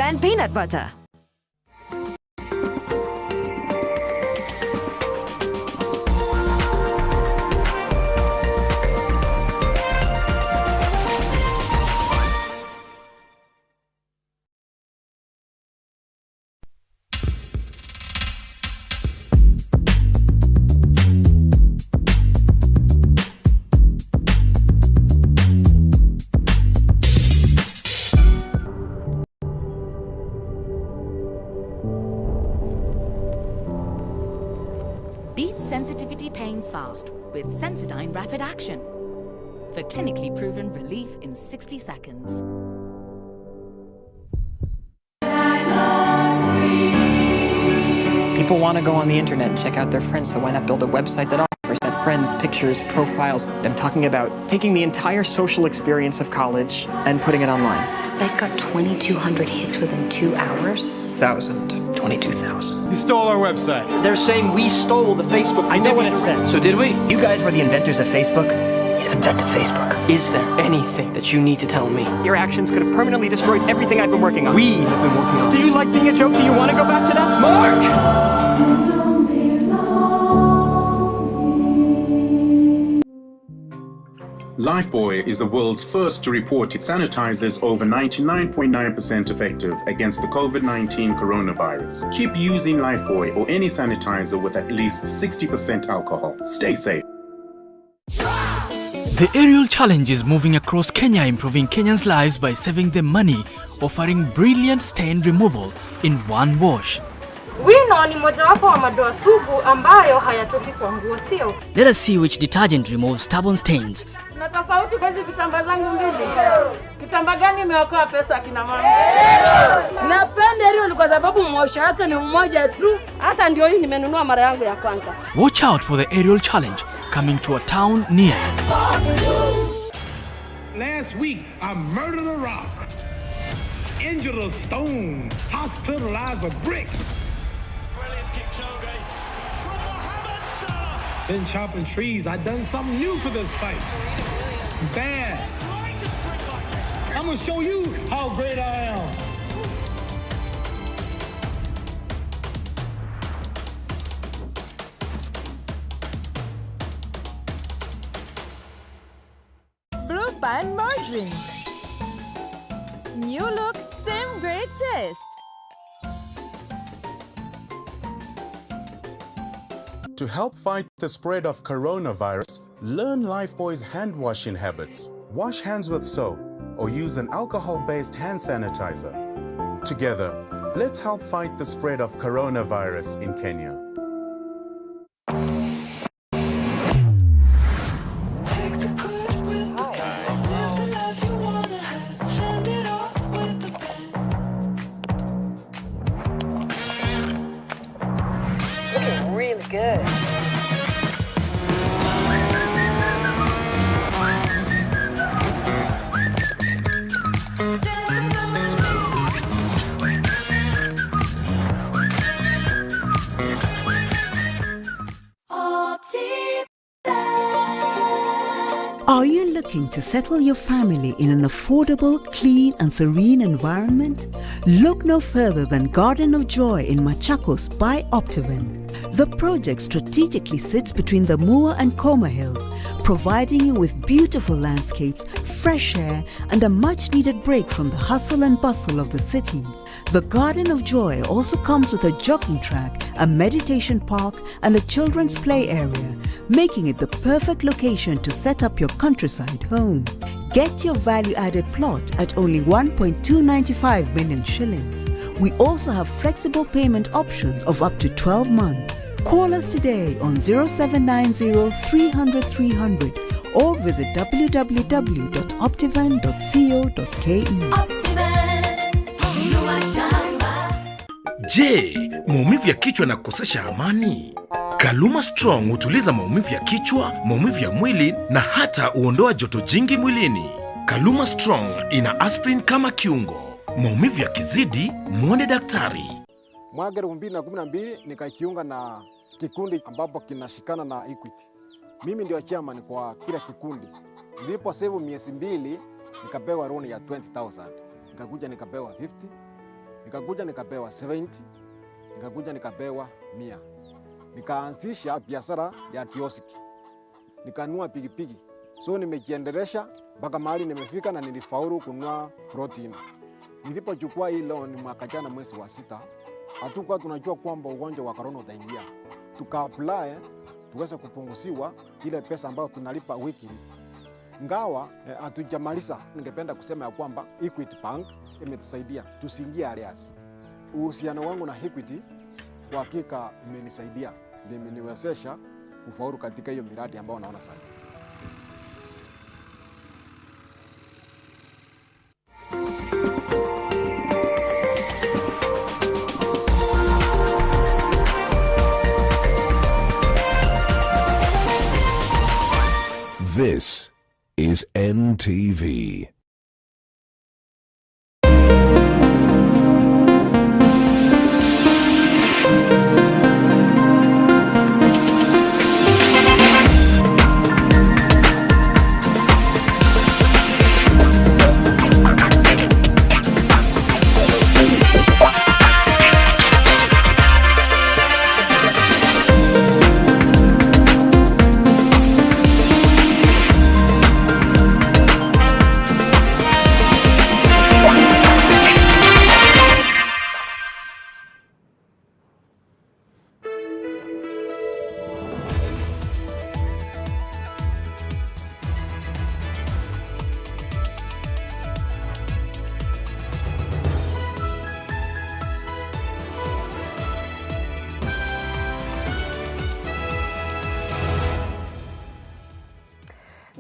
and peanut butter. Beat sensitivity pain fast with Sensodyne Rapid Action for clinically proven relief in 60 seconds. People want to go on the internet and check out their friends, so why not build a website that offers that friends, pictures, profiles? I'm talking about taking the entire social experience of college and putting it online. Site got 2,200 hits within 2 hours. 22,000. You stole our website. They're saying we stole the Facebook. I know what it says. So did we? You guys were the inventors of Facebook. You invented Facebook. Is there anything that you need to tell me? Your actions could have permanently destroyed everything I've been working on. We have been working on. Did you like being a joke? Do you want to go back to that? Mark! Lifebuoy is the world's first to report its sanitizers over 99.9% effective against the COVID-19 coronavirus. Keep using Lifebuoy or any sanitizer with at least 60% alcohol. Stay safe. The aerial challenge is moving across Kenya, improving Kenyans' lives by saving them money, offering brilliant stain removal in one wash. Wino ni mojawapo wa madoa sugu ambayo hayatoki kwa nguo, sio? Let us see which detergent removes stubborn stains. Na tofauti kwa hizi vitambaa zangu mbili. Kitambaa gani imeokoa pesa kina mama? Napenda hilo kwa sababu mwosho wake ni mmoja tu. Hata ndio hii nimenunua mara yangu ya kwanza. Watch out for the aerial challenge coming to a town near you. Last week, I murdered a rock, injured a stone, hospitalized a brick. Been chopping trees. I done something new for this fight. Bad. I'm gonna show you how great I am. Brew pan margarine. New look, same great taste. To help fight the spread of coronavirus, learn Lifebuoy's hand washing habits. Wash hands with soap or use an alcohol-based hand sanitizer. Together, let's help fight the spread of coronavirus in Kenya. Looking really good. Are you looking to settle your family in an affordable, clean and serene environment? Look no further than Garden of Joy in Machakos by Optiven. The project strategically sits between the Mua and Koma Hills, providing you with beautiful landscapes, fresh air and a much-needed break from the hustle and bustle of the city. The Garden of Joy also comes with a jogging track, a meditation park and a children's play area, making it the perfect location to set up your countryside home. Get your value-added plot at only 1.295 million shillings. We also have flexible payment options of up to 12 months. Call us today on 0790 300 300 or visit www.optivan.co.ke. Je, maumivu ya kichwa na kukosesha amani? Kaluma Strong hutuliza maumivu ya kichwa, maumivu ya mwili na hata huondoa joto jingi mwilini. Kaluma Strong ina aspirin kama kiungo. Maumivu yakizidi, muone daktari. Mwaka 2012 nikajiunga na kikundi ambapo kinashikana na Equity. Mimi ndio chairman kwa kila kikundi. Nilipo save miezi 2 nikapewa loan ya 20,000. Nikakuja nikapewa 50. nikakuja nikapewa 70, nikakuja nikapewa 100. Nikaanzisha biashara ya kioski, nikanunua pikipiki, so nimejiendelesha mpaka mahali nimefika na nilifaulu kununua protein. Nilipochukua hii loan mwaka jana mwezi wa 6, hatukuwa tunajua kwamba ugonjwa wa corona utaingia. Tuka-apply tuweze kupunguziwa ile pesa ambayo tunalipa wiki. Ngawa hatujamaliza, ningependa kusema ya kwamba Equity Bank imetusaidia tusiingie arrears. Uhusiano wangu na Equity kwa hakika imenisaidia, ndio imeniwezesha kufaulu katika hiyo miradi ambayo naona sasa. This is NTV.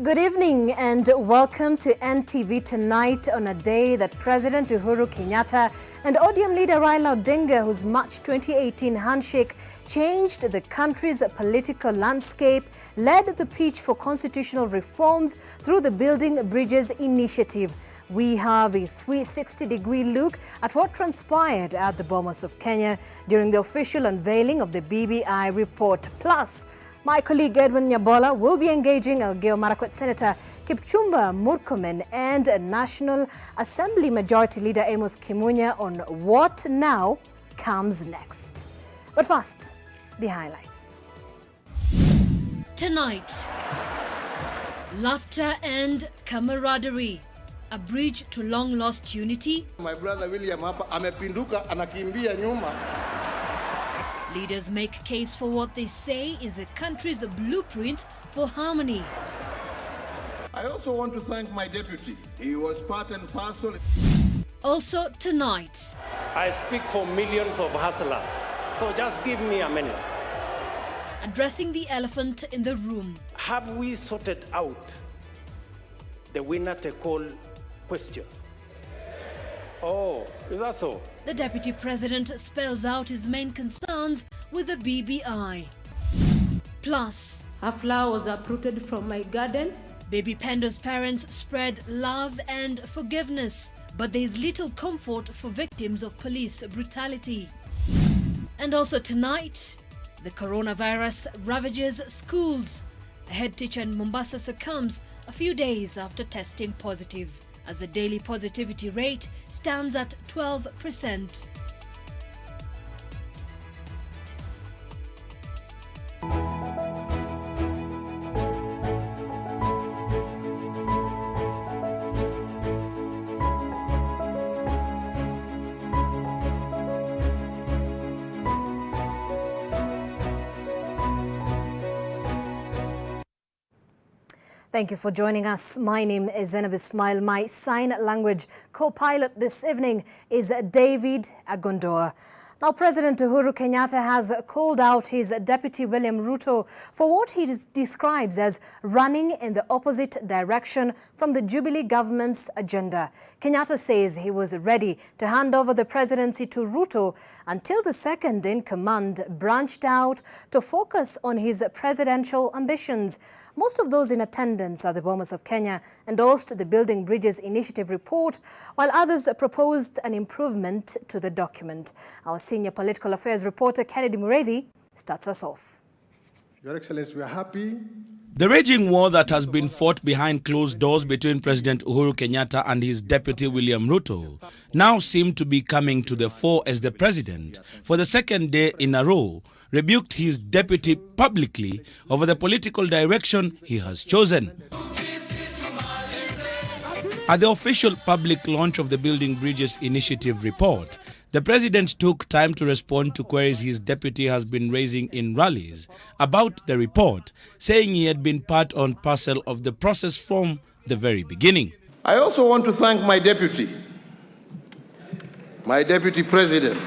Good evening and welcome to NTV Tonight on a day that President Uhuru Kenyatta and ODM leader Raila Odinga, whose March 2018 handshake changed the country's political landscape, led the pitch for constitutional reforms through the Building Bridges initiative. We have a 360-degree look at what transpired at the Bomas of Kenya during the official unveiling of the BBI report. Plus, my colleague Edwin Nyabola will be engaging Elgeyo Marakwet Senator Kipchumba Murkomen and National Assembly Majority Leader Amos Kimunya on what now comes next. But first, the highlights. Tonight, laughter and camaraderie, a bridge to long-lost unity. My brother William hapa amepinduka anakimbia nyuma. Leaders make case for what they say is a country's blueprint for harmony. I also want to thank my deputy. He was part and parcel. Also tonight, I speak for millions of hustlers, so just give me a minute. Addressing the elephant in the room. Have we sorted out the winner take all question? Oh, is that so? The Deputy President spells out his main concerns with the BBI. Plus, a flower was uprooted from my garden. Baby Pendo's parents spread love and forgiveness, but there is little comfort for victims of police brutality. And also tonight, the coronavirus ravages schools. A head teacher in Mombasa succumbs a few days after testing positive, as the daily positivity rate stands at 12%. Thank you for joining us. My name is Zainab Ismail. My sign language co-pilot this evening is David Agondoa. Now, President Uhuru Kenyatta has called out his deputy William Ruto for what he describes as running in the opposite direction from the Jubilee government's agenda. Kenyatta says he was ready to hand over the presidency to Ruto until the second in command branched out to focus on his presidential ambitions. Most of those in attendance at the Bomas of Kenya endorsed the Building Bridges initiative report, while others proposed an improvement to the document. Our senior political affairs reporter Kennedy Mureithi starts us off. Your Excellency, we are happy The raging war that has been fought behind closed doors between President Uhuru Kenyatta and his deputy William Ruto now seem to be coming to the fore as the president, for the second day in a row, rebuked his deputy publicly over the political direction he has chosen. At the official public launch of the Building Bridges Initiative report, the president took time to respond to queries his deputy has been raising in rallies about the report, saying he had been part and parcel of the process from the very beginning. I also want to thank my deputy president,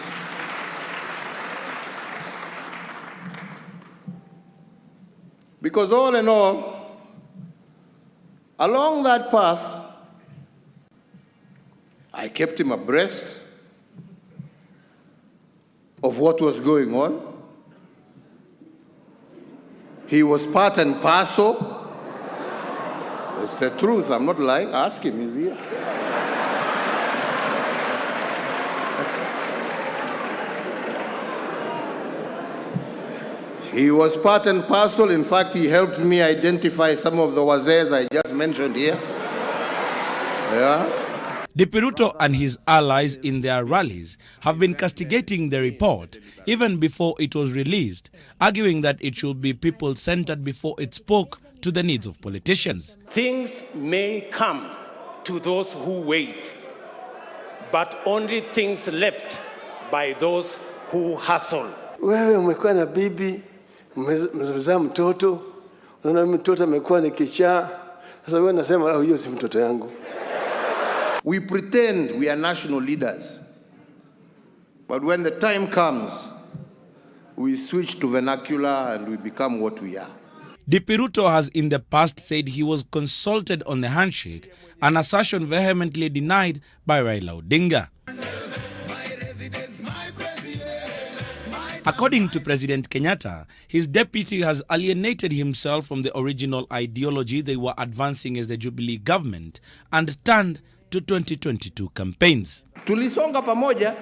because all in all, along that path, I kept him abreast of what was going on. He was part and parcel. It's the truth, I'm not lying. Ask him, he's here. He was part and parcel. In fact, he helped me identify some of the wazays I just mentioned here. Yeah. Deputy Ruto and his allies in their rallies have been castigating the report even before it was released, arguing that it should be people-centered before it spoke to the needs of politicians. Things may come to those who wait, but only things left by those who hustle. Wewe umekuwa na bibi, umezaa mtoto, unaona mtoto amekuwa ni kichaa. Sasa wewe unasema hiyo si mtoto yangu. We pretend we are national leaders, but when the time comes, we switch to vernacular and we become what we are. Deputy Ruto has in the past said he was consulted on the handshake, an assertion vehemently denied by Raila Odinga. According to President Kenyatta, his deputy has alienated himself from the original ideology they were advancing as the Jubilee government and turned to 2022 campaigns. Tulisonga pamoja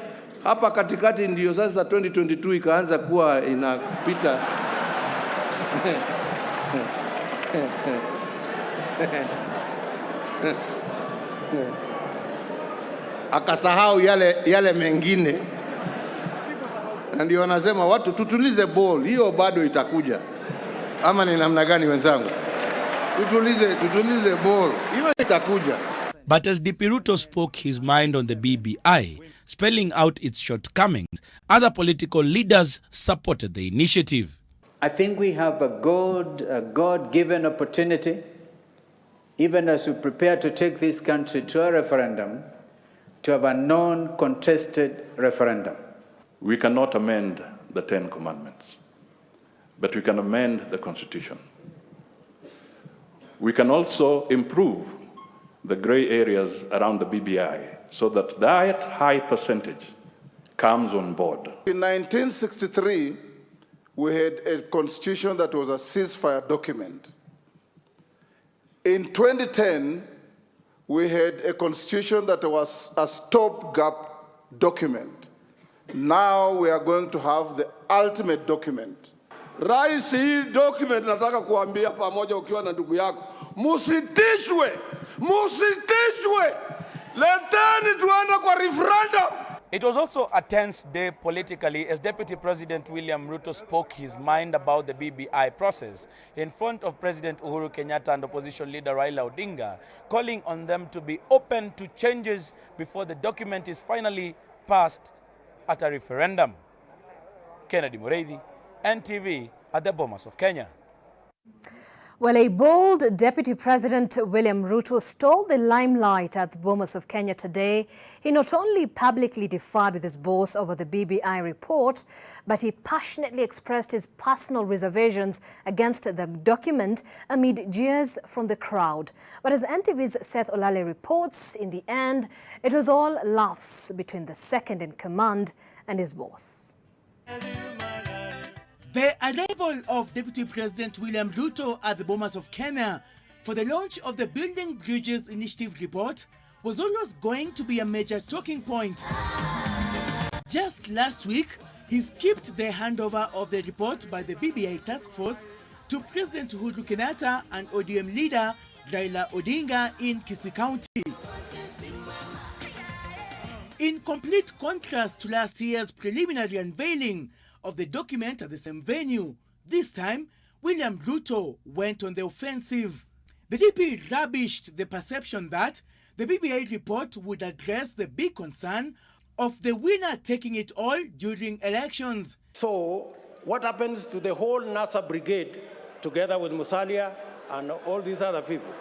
hapa katikati, ndio sasa 2022 ikaanza kuwa inapita. Akasahau yale mengine. Na ndio wanasema watu tutulize ball, hiyo bado itakuja. Ama ni namna gani wenzangu? Tutulize ball, hiyo itakuja. But as Deputy Ruto spoke his mind on the BBI, spelling out its shortcomings, other political leaders supported the initiative. I think we have a God-given opportunity, even as we prepare to take this country to a referendum, to have a non-contested referendum. We cannot amend the 10 Commandments, but we can amend the Constitution. We can also improve the gray areas around the BBI so that that high percentage comes on board. In 1963, we had a constitution that was a ceasefire document. In 2010, we had a constitution that was a stopgap document. Now we are going to have the ultimate document. Rais, hii document nataka kuambia pamoja ukiwa na ndugu yako, musitishwe, leteni tuende kwa referendum. It was also a tense day politically as Deputy President William Ruto spoke his mind about the BBI process in front of President Uhuru Kenyatta and opposition leader Raila Odinga, calling on them to be open to changes before the document is finally passed at a referendum. Kennedy Mureithi, NTV at the Bomas of Kenya. Well, a bold Deputy President William Ruto stole the limelight at the Bomas of Kenya today. He not only publicly differed with his boss over the BBI report, but he passionately expressed his personal reservations against the document amid jeers from the crowd. But as NTV's Seth Olale reports, in the end, it was all laughs between the second-in-command and his boss. The arrival of Deputy President William Ruto at the Bomas of Kenya for the launch of the Building Bridges Initiative report was always going to be a major talking point. Just last week, he skipped the handover of the report by the BBI task force to President Uhuru Kenyatta and ODM leader Raila Odinga in Kisii County. In complete contrast to last year's preliminary unveiling of the document at the same venue, this time William Ruto went on the offensive. The DP rubbished the perception that the BBI report would address the big concern of the winner taking it all during elections. So what happens to the whole NASA brigade together with Musalia and all these other people?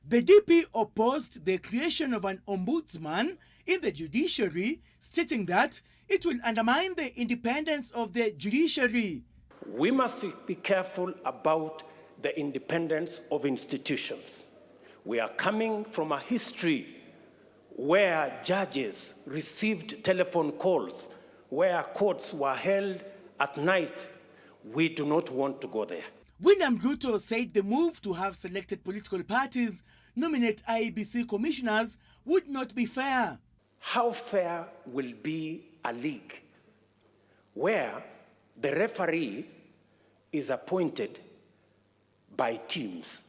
The DP opposed the creation of an ombudsman in the judiciary, stating that it will undermine the independence of the judiciary. We must be careful about the independence of institutions. We are coming from a history where judges received telephone calls, where courts were held at night. We do not want to go there. William Ruto said the move to have selected political parties nominate IEBC commissioners would not be fair. How fair will be a league where the referee is appointed by teams?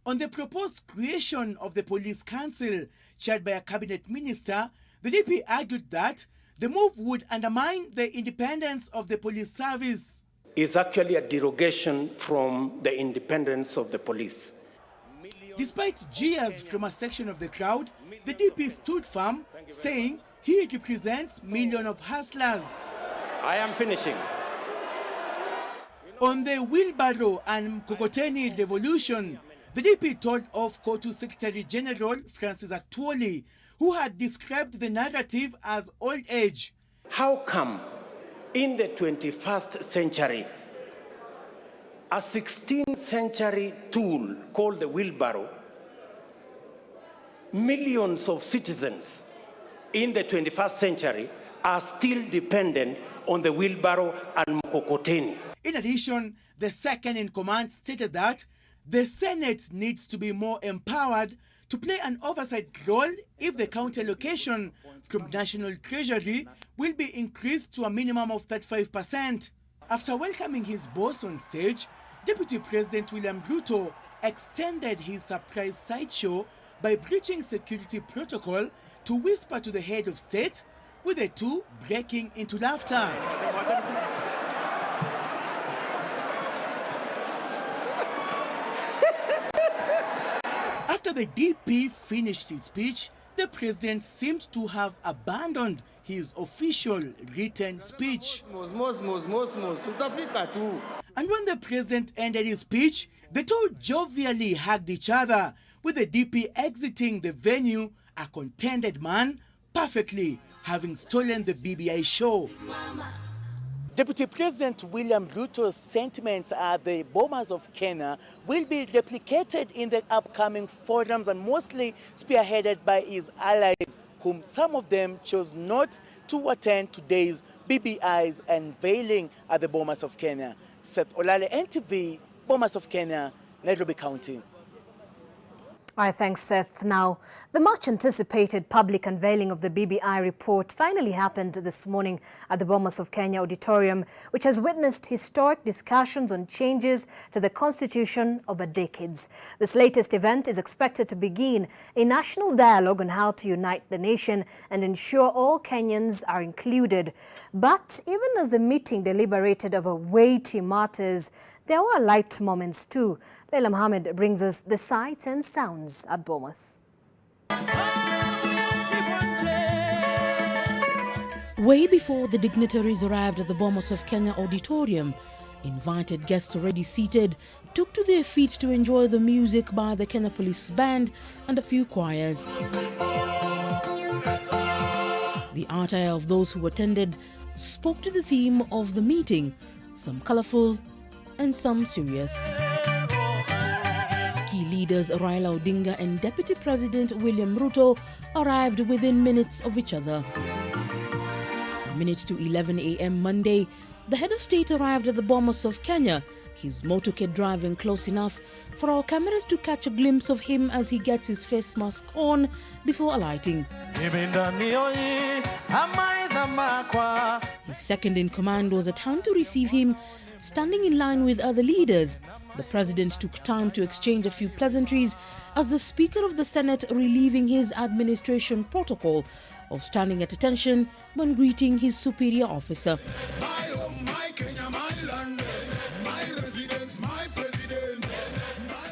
On the proposed creation of the police council, chaired by a cabinet minister, the DP argued that the move would undermine the independence of the police service. It's actually a derogation from the independence of the police. Despite jeers from a section of the crowd, the DP stood firm, saying he represents millions of hustlers. I am finishing. On the wheelbarrow and Mkokoteni revolution, the DP told off Kotu Secretary General Francis Atwoli, who had described the narrative as old age. How come in the 21st century, a 16th century tool called the wheelbarrow, millions of citizens in the 21st century are still dependent on the wheelbarrow and mkokoteni? In addition, the second in command stated that the Senate needs to be more empowered to play an oversight role if the county allocation from National Treasury will be increased to a minimum of 35%. After welcoming his boss on stage, Deputy President William Ruto extended his surprise sideshow by breaching security protocol to whisper to the head of state, with the two breaking into laughter. After the DP finished his speech, the president seemed to have abandoned his official written speech. And when the president ended his speech, the two jovially hugged each other, with the DP exiting the venue, a contented man, perfectly having stolen the BBI show. Deputy President William Ruto's sentiments at the Bomas of Kenya will be replicated in the upcoming forums and mostly spearheaded by his allies, whom some of them chose not to attend today's BBI's unveiling at the Bomas of Kenya. Seth Olale, NTV, Bomas of Kenya, Nairobi County. All right, thanks, Seth. Now, the much-anticipated public unveiling of the BBI report finally happened this morning at the Bomas of Kenya Auditorium, which has witnessed historic discussions on changes to the constitution over decades. This latest event is expected to begin a national dialogue on how to unite the nation and ensure all Kenyans are included. But even as the meeting deliberated over weighty matters, there were light moments too. Leila Mohammed brings us the sights and sounds at Bomas. Way before the dignitaries arrived at the Bomas of Kenya Auditorium, invited guests already seated took to their feet to enjoy the music by the Kenya Police Band and a few choirs. The attire of those who attended spoke to the theme of the meeting, some colorful and some serious. Key leaders Raila Odinga and Deputy President William Ruto arrived within minutes of each other. A minute to 11 a.m. Monday, the head of state arrived at the Bomas of Kenya, his motorcade driving close enough for our cameras to catch a glimpse of him as he gets his face mask on before alighting. His second in command was at hand to receive him standing in line with other leaders, the president took time to exchange a few pleasantries as the Speaker of the Senate relieving his administration protocol of standing at attention when greeting his superior officer.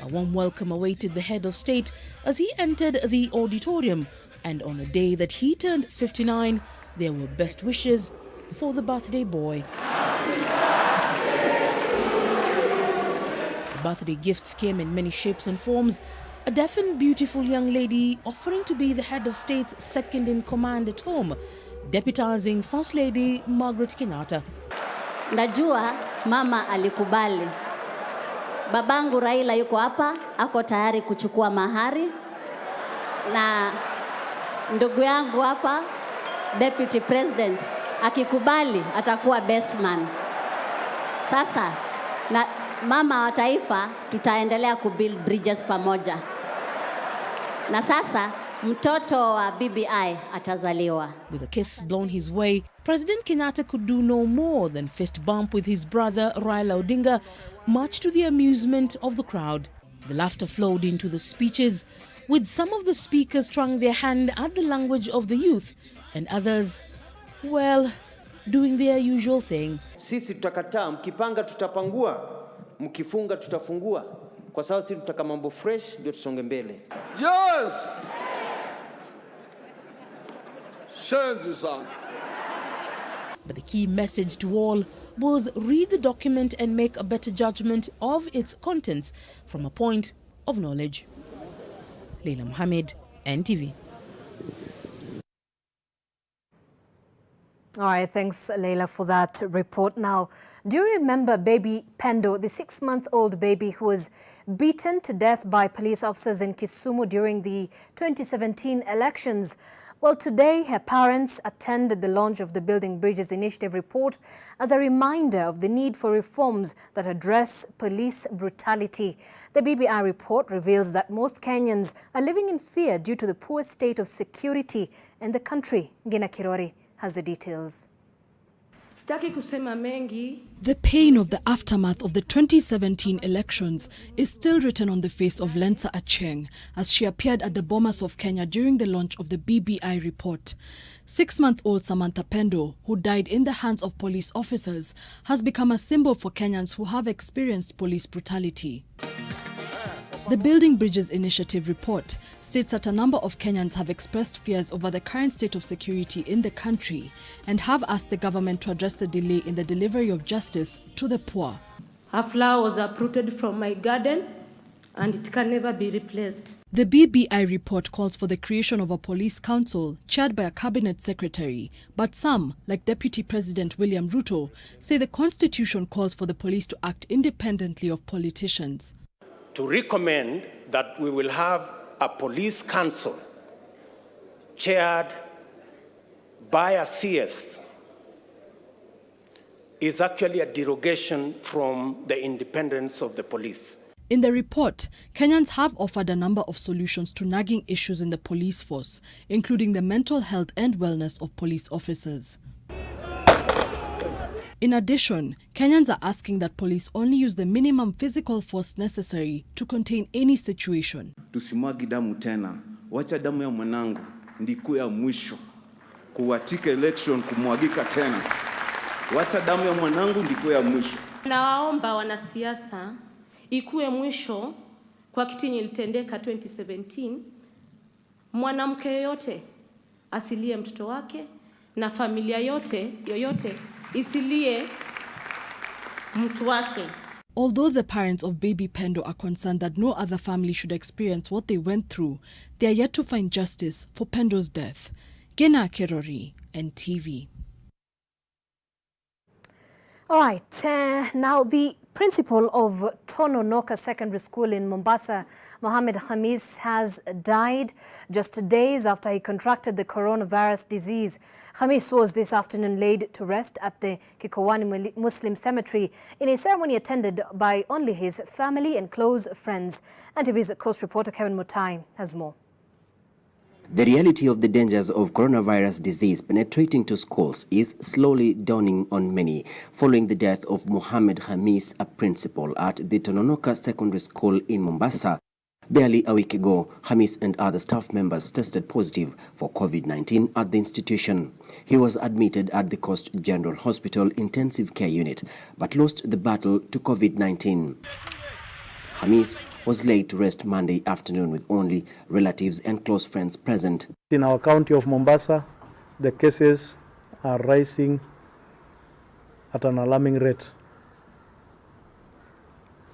A warm welcome awaited the head of state as he entered the auditorium, and on a day that he turned 59, there were best wishes for the birthday boy. The birthday gifts came in many shapes and forms. A deaf and beautiful young lady offering to be the head of state's second-in-command at home, deputizing First Lady Margaret Kenyatta. Najua mama alikubali. Babangu Raila yuko hapa, ako tayari kuchukua mahari. Na ndugu yangu hapa, Deputy President, akikubali atakuwa best man. Sasa, na mama wa taifa tutaendelea kubuild bridges pamoja. Na sasa mtoto wa BBI atazaliwa. With a kiss blown his way, President Kenyatta could do no more than fist bump with his brother Raila Odinga, much to the amusement of the crowd. The laughter flowed into the speeches, with some of the speakers trying their hand at the language of the youth, and others, well, doing their usual thing. Sisi tutakataa, mkipanga tutapangua, mkifunga tutafungua. Kwa sababu sisi tutaka mambo fresh ndio tusonge mbele. Yes! Shenzi sana. But the key message to all was read the document and make a better judgment of its contents from a point of knowledge. Leila Mohammed, NTV. All right, thanks, Leila, for that report. Now, do you remember baby Pendo, the 6-month-old baby who was beaten to death by police officers in Kisumu during the 2017 elections? Well, today, her parents attended the launch of the Building Bridges Initiative report as a reminder of the need for reforms that address police brutality. The BBI report reveals that most Kenyans are living in fear due to the poor state of security in the country. Ngina Kirori has the details. The pain of the aftermath of the 2017 elections is still written on the face of Lensa Acheng as she appeared at the Bomas of Kenya during the launch of the BBI report. 6-month-old Samantha Pendo, who died in the hands of police officers, has become a symbol for Kenyans who have experienced police brutality. The Building Bridges Initiative report states that a number of Kenyans have expressed fears over the current state of security in the country and have asked the government to address the delay in the delivery of justice to the poor. A flower was uprooted from my garden and it can never be replaced. The BBI report calls for the creation of a police council chaired by a cabinet secretary, but some, like Deputy President William Ruto, say the constitution calls for the police to act independently of politicians. To recommend that we will have a police council chaired by a CS is actually a derogation from the independence of the police. In the report, Kenyans have offered a number of solutions to nagging issues in the police force, including the mental health and wellness of police officers. In addition, Kenyans are asking that police only use the minimum physical force necessary to contain any situation. Tusimwagi damu tena. Wacha damu ya mwanangu ndikuwe ya mwisho. Kuwatika election kumwagika tena. Wacha damu ya mwanangu ndikuwe ya mwisho. Nawaomba wanasiasa ikuwe mwisho kwa kitu ilitendeka 2017. Mwanamke yoyote asilie mtoto wake na familia yoyote isilie mtu wake. Although the parents of baby Pendo are concerned that no other family should experience what they went through, they are yet to find justice for Pendo's death. Gena Kerori, NTV. All right, now the principal of Tononoka Secondary School in Mombasa, Mohammed Khamis, has died just days after he contracted the coronavirus disease. Khamis was this afternoon laid to rest at the Kikowani Muslim Cemetery in a ceremony attended by only his family and close friends. NTV's coast reporter Kevin Mutai has more. The reality of the dangers of coronavirus disease penetrating to schools is slowly dawning on many, following the death of Mohammed Hamis, a principal at the Tononoka Secondary School in Mombasa. Barely a week ago, Hamis and other staff members tested positive for COVID-19 at the institution. He was admitted at the Coast General Hospital Intensive Care Unit, but lost the battle to COVID-19. Hamis was laid to rest Monday afternoon with only relatives and close friends present. In our county of Mombasa, the cases are rising at an alarming rate.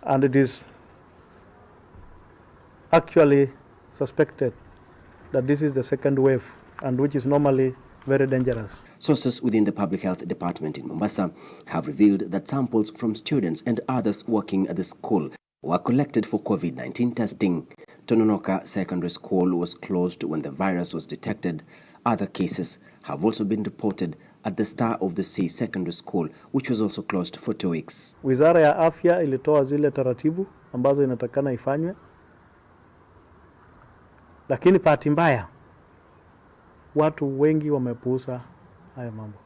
And it is actually suspected that this is the second wave, and which is normally very dangerous. Sources within the Public Health Department in Mombasa have revealed that samples from students and others working at the school were collected for COVID-19 testing. Tononoka Secondary School was closed when the virus was detected. Other cases have also been reported at the Star of the Sea Secondary School, which was also closed for 2 weeks. Wizara ya Afya ilitoa zile taratibu ambazo inatakana ifanywe, lakini bahati mbaya watu wengi wamepuuza haya mambo,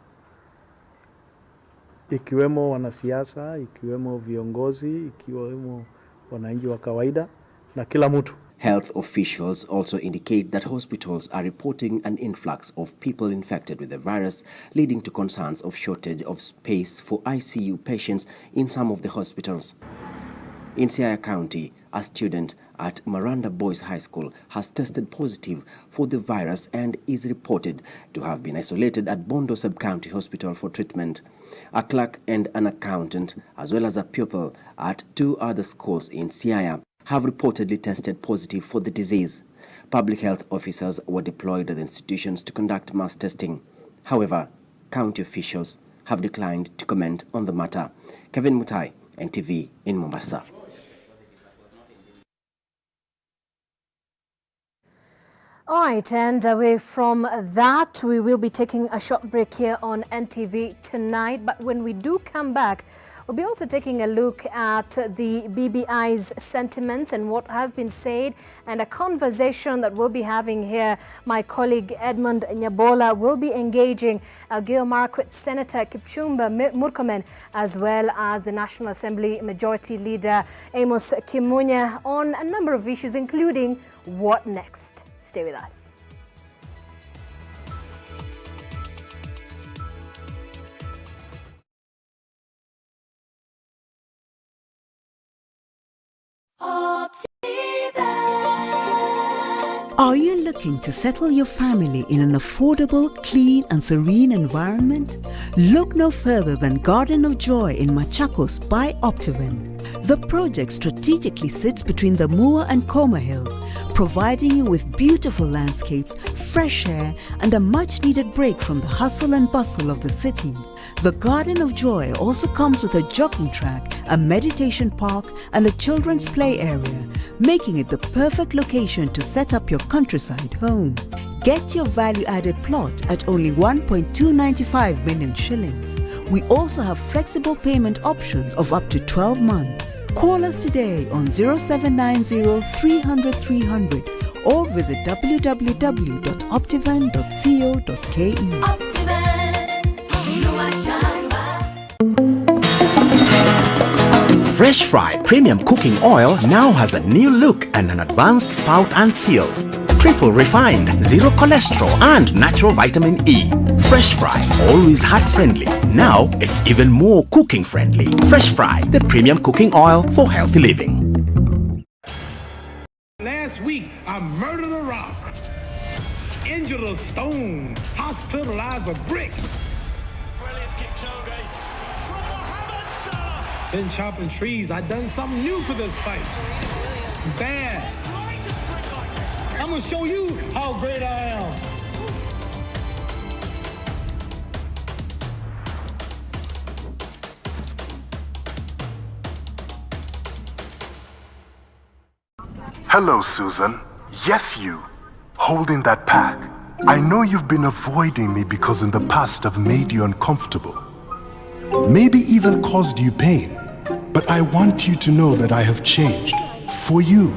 ikiwemo wanasiasa, ikiwemo viongozi, ikiwemo wananchi wa kawaida na kila mtu. Health officials also indicate that hospitals are reporting an influx of people infected with the virus, leading to concerns of shortage of space for ICU patients in some of the hospitals. In Siaya County, a student at Maranda Boys High School has tested positive for the virus and is reported to have been isolated at Bondo Sub-County Hospital for treatment. A clerk and an accountant, as well as a pupil at 2 other schools in Siaya, have reportedly tested positive for the disease. Public health officers were deployed at the institutions to conduct mass testing. However, county officials have declined to comment on the matter. Kevin Mutai, NTV in Mombasa. All right, and away from that, we will be taking a short break here on NTV tonight. But when we do come back, we'll be also taking a look at the BBI's sentiments and what has been said, and a conversation that we'll be having here. My colleague Edmund Nyabola will be engaging Elgeyo Marakwet Senator Kipchumba Murkomen, as well as the National Assembly Majority Leader Amos Kimunya, on a number of issues, including what next. Stay with us. Are you looking to settle your family in an affordable, clean and serene environment? Look no further than Garden of Joy in Machakos by Optiven. The project strategically sits between the Mua and Koma Hills, providing you with beautiful landscapes, fresh air and a much-needed break from the hustle and bustle of the city. The Garden of Joy also comes with a jogging track, a meditation park and a children's play area, making it the perfect location to set up your countryside home. Get your value-added plot at only 1.295 million shillings. We also have flexible payment options of up to 12 months. Call us today on 0790 300 300 or visit www.optivan.co.ke. Fresh Fry Premium Cooking Oil now has a new look and an advanced spout and seal. Triple refined, zero cholesterol and natural vitamin E. Fresh Fry, always heart friendly. Now it's even more cooking friendly. Fresh Fry, the premium cooking oil for healthy living. Last week, I murdered a rock, injured a stone, hospitalized a brick. Brilliant Kipchoge from Mohamed Salah. Been chopping trees. I done something new for this fight. Bad. I'm gonna show you how great I am. Hello, Susan. Yes, you. Holding that pack. I know you've been avoiding me because in the past I've made you uncomfortable. Maybe even caused you pain. But I want you to know that I have changed. For you.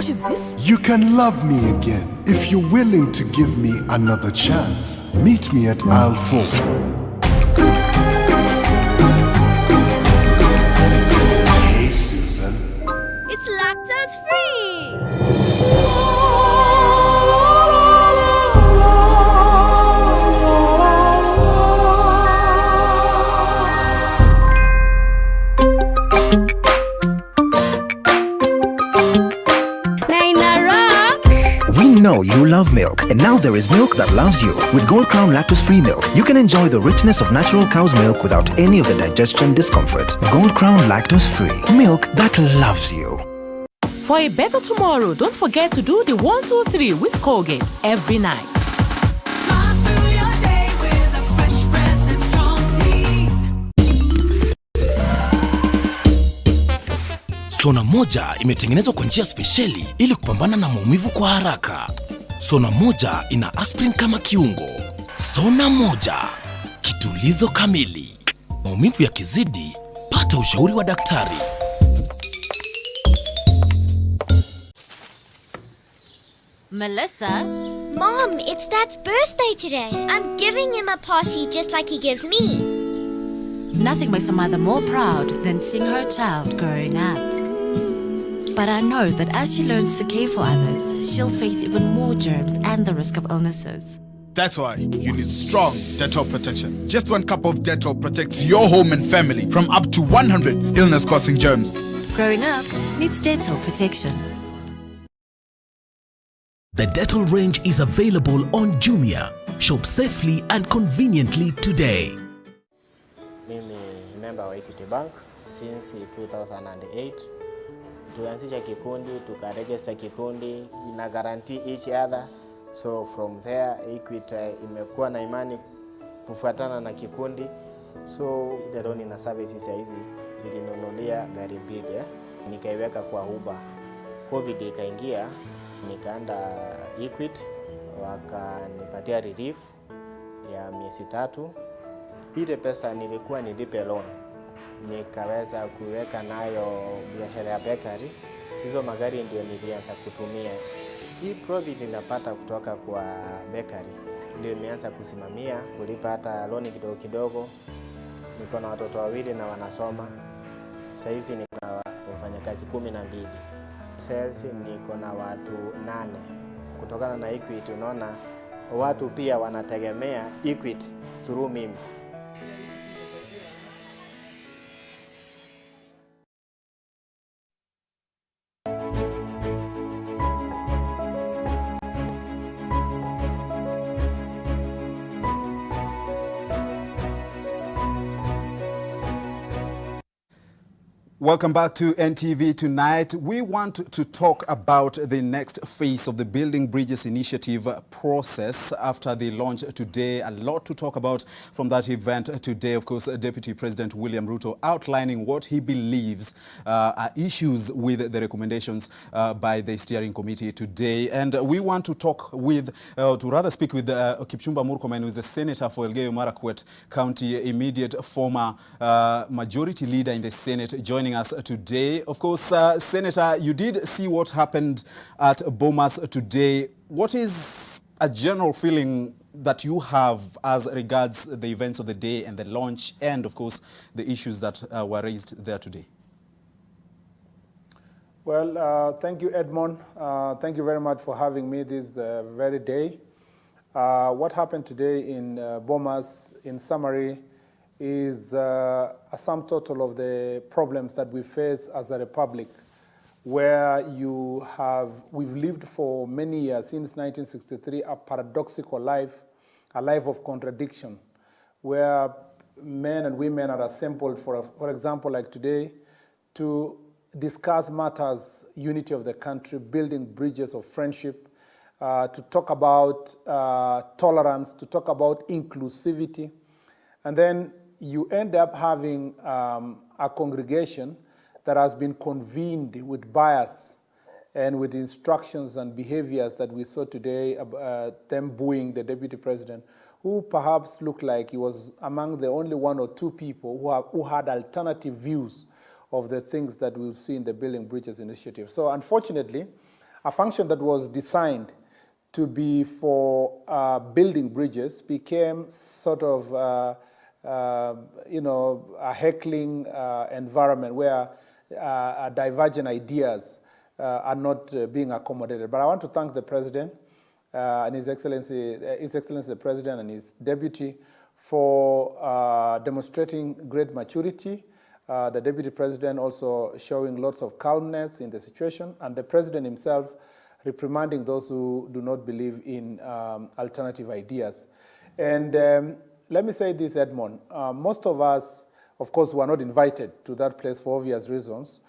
What is this? You can love me again if you're willing to give me another chance. Meet me at aisle 4. Hey, Susan. It's lactose free! We know you love milk, and now there is milk that loves you. With Gold Crown lactose-free milk, you can enjoy the richness of natural cow's milk without any of the digestion discomfort. Gold Crown lactose-free, milk that loves you. For a better tomorrow, don't forget to do the 1, 2, 3 with Colgate every night. Sona moja imetengenezwa kwa njia spesheli ili kupambana na maumivu kwa haraka. Sona moja ina aspirin kama kiungo. Sona moja, kitulizo kamili. Maumivu yakizidi, pata ushauri wa daktari. Melissa? Mom, it's Dad's birthday today. I'm giving him a party just like he gives me. Nothing makes a mother more proud than seeing her child growing up. But I know that as she learns to care for others, she'll face even more germs and the risk of illnesses. That's why you need strong Dettol protection. Just 1 cup of Dettol protects your home and family from up to 100 illness-causing germs. Growing up needs Dettol protection. The Dettol range is available on Jumia. Shop safely and conveniently today. Mimi ni member wa Equity Bank since 2008. Tulianzisha kikundi, tukaregister kikundi, ina guarantee each other. So from there, Equity imekuwa na imani kufuatana na kikundi. So the loan na services ya hizi nilinunulia gari big, nikaiweka kwa Uber. COVID ikaingia, nikaenda Equity, wakanipatia relief ya miezi 3. Ile pesa nilikuwa nilipe loan, nikaweza kuweka nayo biashara ya bakery. Hizo magari ndio nilianza kutumia. Hii profit ninapata kutoka kwa bakery ndio nimeanza kusimamia, kulipa hata loan kidogo kidogo. Niko na watoto 2 na wanasoma. Sasa hizi niko na wafanyakazi 12. Sales niko na watu 8. Kutokana na Equity, unaona watu pia wanategemea Equity through mimi. Welcome back to NTV Tonight. We want to talk about the next phase of the Building Bridges Initiative process after the launch today. A lot to talk about from that event today. Of course, Deputy President William Ruto outlining what he believes are issues with the recommendations by the steering committee today. And we want to talk with, to rather speak with Kipchumba Murkomen, who is the senator for Elgeyo Marakwet County, immediate former majority leader in the Senate, joining us today. Of course, Senator, you did see what happened at Bomas today. What is a general feeling that you have as regards the events of the day and the launch and, of course, the issues that were raised there today? Well, thank you, Edmond. Thank you very much for having me this very day. What happened today in Bomas, in summary, is a sum total of the problems that we face as a republic, where we've lived for many years, since 1963, a paradoxical life, a life of contradiction, where men and women are assembled, for example, like today, to discuss matters, unity of the country, building bridges of friendship, to talk about tolerance, to talk about inclusivity, and then you end up having a congregation that has been convened with bias and with instructions and behaviors that we saw today, them booing the deputy president, who perhaps looked like he was among the only 1 or 2 people who had alternative views of the things that we'll see in the Building Bridges initiative. So unfortunately, a function that was designed to be for building bridges became sort of, a heckling environment where divergent ideas are not being accommodated. But I want to thank the President and His Excellency the President and his Deputy for demonstrating great maturity. The Deputy President also showing lots of calmness in the situation, and the President himself reprimanding those who do not believe in alternative ideas. And let me say this, Edmond. Most of us, of course, were not invited to that place for obvious reasons,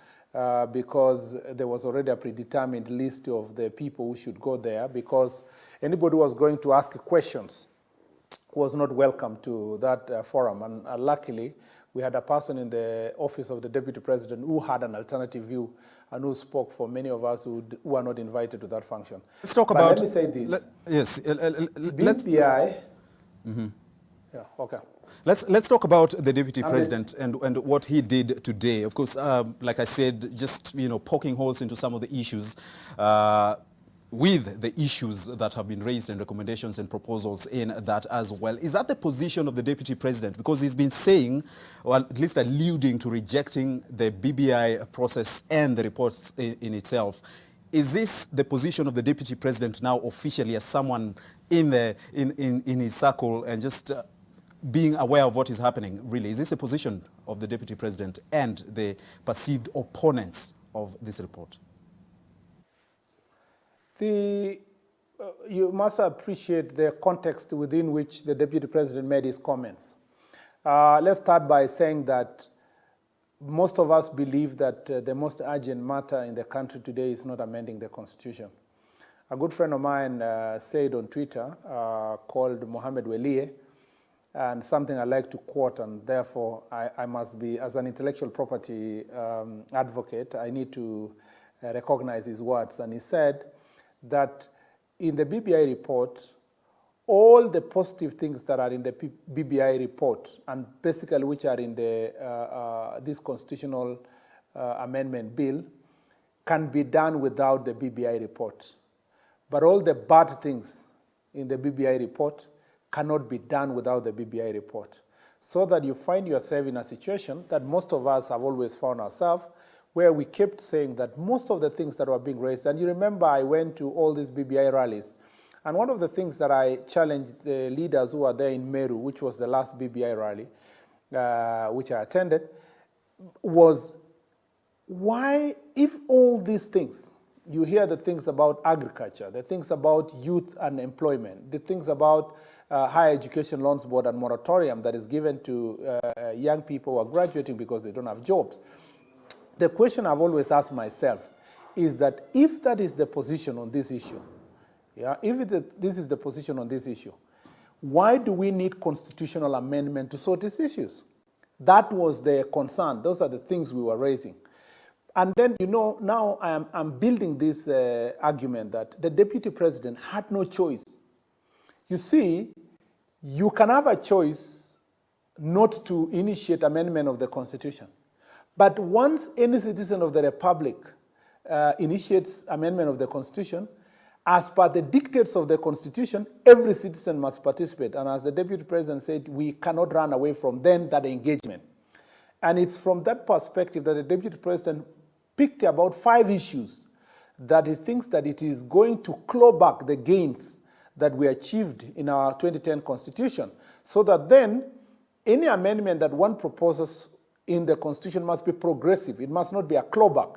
because there was already a predetermined list of the people who should go there, because anybody who was going to ask questions was not welcome to that forum. And luckily, we had a person in the office of the Deputy President who had an alternative view and who spoke for many of us who were not invited to that function. Let's talk but about... let me say this. Let's... BBI... Yeah, okay. Let's talk about the Deputy President and what he did today. Of course, like I said, just poking holes into some of the issues with the issues that have been raised and recommendations and proposals in that as well. Is that the position of the Deputy President? Because he's been saying, or at least alluding to rejecting the BBI process and the reports in itself. Is this the position of the Deputy President now officially as someone in his circle and just being aware of what is happening, really? Is this a position of the Deputy President and the perceived opponents of this report? You must appreciate the context within which the Deputy President made his comments. Let's start by saying that most of us believe that the most urgent matter in the country today is not amending the Constitution. A good friend of mine said on Twitter, called Mohammed Welie, and something I like to quote, and therefore I must be, as an intellectual property advocate, I need to recognize his words. And he said that in the BBI report, all the positive things that are in the BBI report, and basically which are in the this constitutional amendment bill, can be done without the BBI report. But all the bad things in the BBI report cannot be done without the BBI report. So that you find yourself in a situation that most of us have always found ourselves, where we kept saying that most of the things that were being raised, and you remember I went to all these BBI rallies, and one of the things that I challenged the leaders who were there in Meru, which was the last BBI rally, which I attended, was why, if all these things, you hear the things about agriculture, the things about youth unemployment, the things about higher education loans board and moratorium that is given to young people who are graduating because they don't have jobs. The question I've always asked myself is that if that is the position on this issue, this is the position on this issue, why do we need constitutional amendment to sort these issues? That was the concern. Those are the things we were raising. And then, now I'm building this argument that the Deputy President had no choice. You see, you can have a choice not to initiate amendment of the Constitution. But once any citizen of the Republic initiates amendment of the Constitution, as per the dictates of the Constitution, every citizen must participate. And as the Deputy President said, we cannot run away from then that engagement. And it's from that perspective that the Deputy President picked about 5 issues that he thinks that it is going to claw back the gains that we achieved in our 2010 Constitution, so that then any amendment that one proposes in the Constitution must be progressive. It must not be a clawback.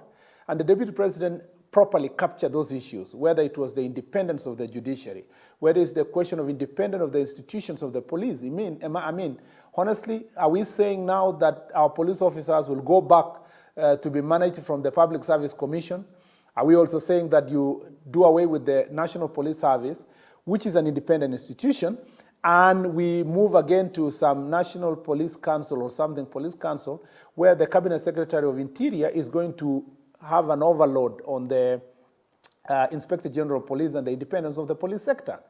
And the Deputy President properly captured those issues, whether it was the independence of the judiciary, whether it's the question of independence of the institutions of the police. I mean, honestly, are we saying now that our police officers will go back to be managed from the Public Service Commission? Are we also saying that you do away with the National Police Service, which is an independent institution, and we move again to some National Police Council or something, Police Council, where the Cabinet Secretary of Interior is going to have an overload on the Inspector General of Police and the independence of the police sector?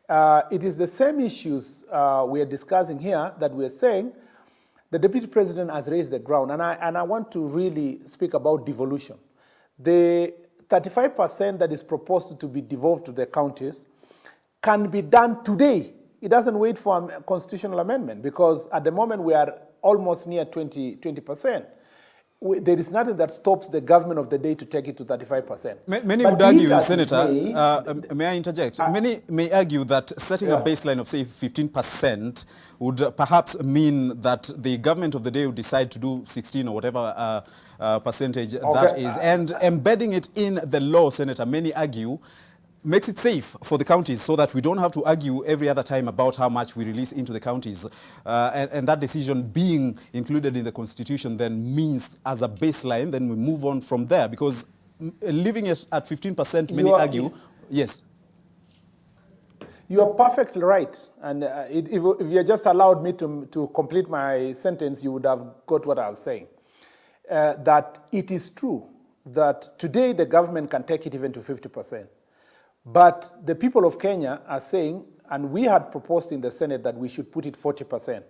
It is the same issues we are discussing here that we are saying the Deputy President has raised the ground, and I want to really speak about devolution. The 35% that is proposed to be devolved to the counties can be done today. It doesn't wait for a constitutional amendment, because at the moment we are almost near 20%. There is nothing that stops the government of the day to take it to 35%. Many would argue, Senator, may I interject? Many may argue that setting a baseline of, say, 15% would perhaps mean that the government of the day would decide to do 16 or whatever percentage that is. And embedding it in the law, Senator, many argue, makes it safe for the counties so that we don't have to argue every other time about how much we release into the counties. And that decision being included in the Constitution then means, as a baseline, then we move on from there. Because leaving it at 15%, many argue, yes. You are perfectly right. And if you had just allowed me to complete my sentence, you would have got what I was saying. That it is true that today the government can take it even to 50%. But the people of Kenya are saying, and we had proposed in the Senate that we should put it 40%.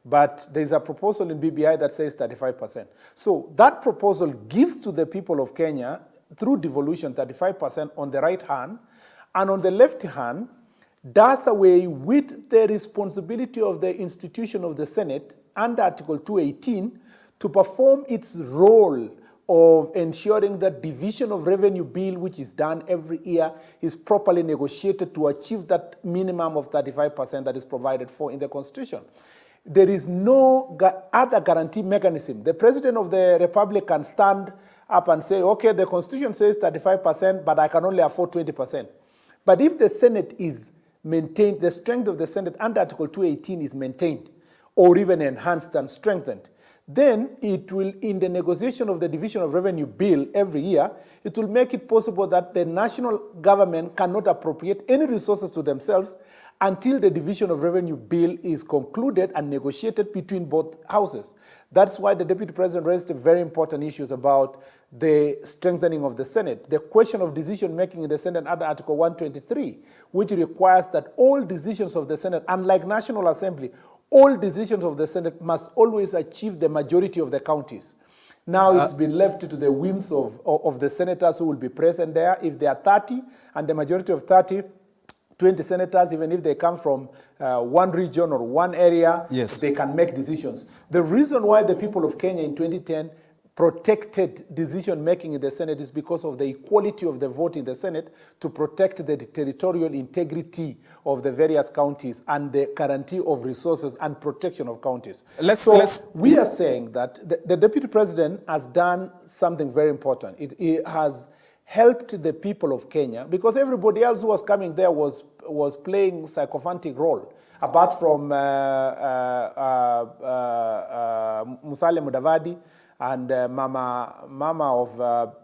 But there's a proposal in BBI that says 35%. So that proposal gives to the people of Kenya, through devolution, 35% on the right hand, and on the left hand, does away with the responsibility of the institution of the Senate under Article 218 to perform its role of ensuring that division of revenue bill, which is done every year, is properly negotiated to achieve that minimum of 35% that is provided for in the Constitution. There is no other guarantee mechanism. The President of the Republic can stand up and say, okay, the Constitution says 35%, but I can only afford 20%. But if the Senate is maintained, the strength of the Senate under Article 218 is maintained, or even enhanced and strengthened, then it will, in the negotiation of the division of revenue bill every year, it will make it possible that the national government cannot appropriate any resources to themselves until the division of revenue bill is concluded and negotiated between both houses. That's why the Deputy President raised very important issues about the strengthening of the Senate. The question of decision-making in the Senate under Article 123, which requires that all decisions of the Senate, unlike National Assembly, all decisions of the Senate must always achieve the majority of the counties. Now it's been left to the whims of the senators who will be present there. If there are 30 and the majority of 30, 20 senators, even if they come from one region or one area, they can make decisions. The reason why the people of Kenya in 2010 protected decision-making in the Senate is because of the equality of the vote in the Senate to protect the territorial integrity of the various counties and the guarantee of resources and protection of counties. We are saying that the Deputy President has done something very important. It has helped the people of Kenya, because everybody else who was coming there was playing sycophantic role, apart from Musalia Mudavadi and Mama of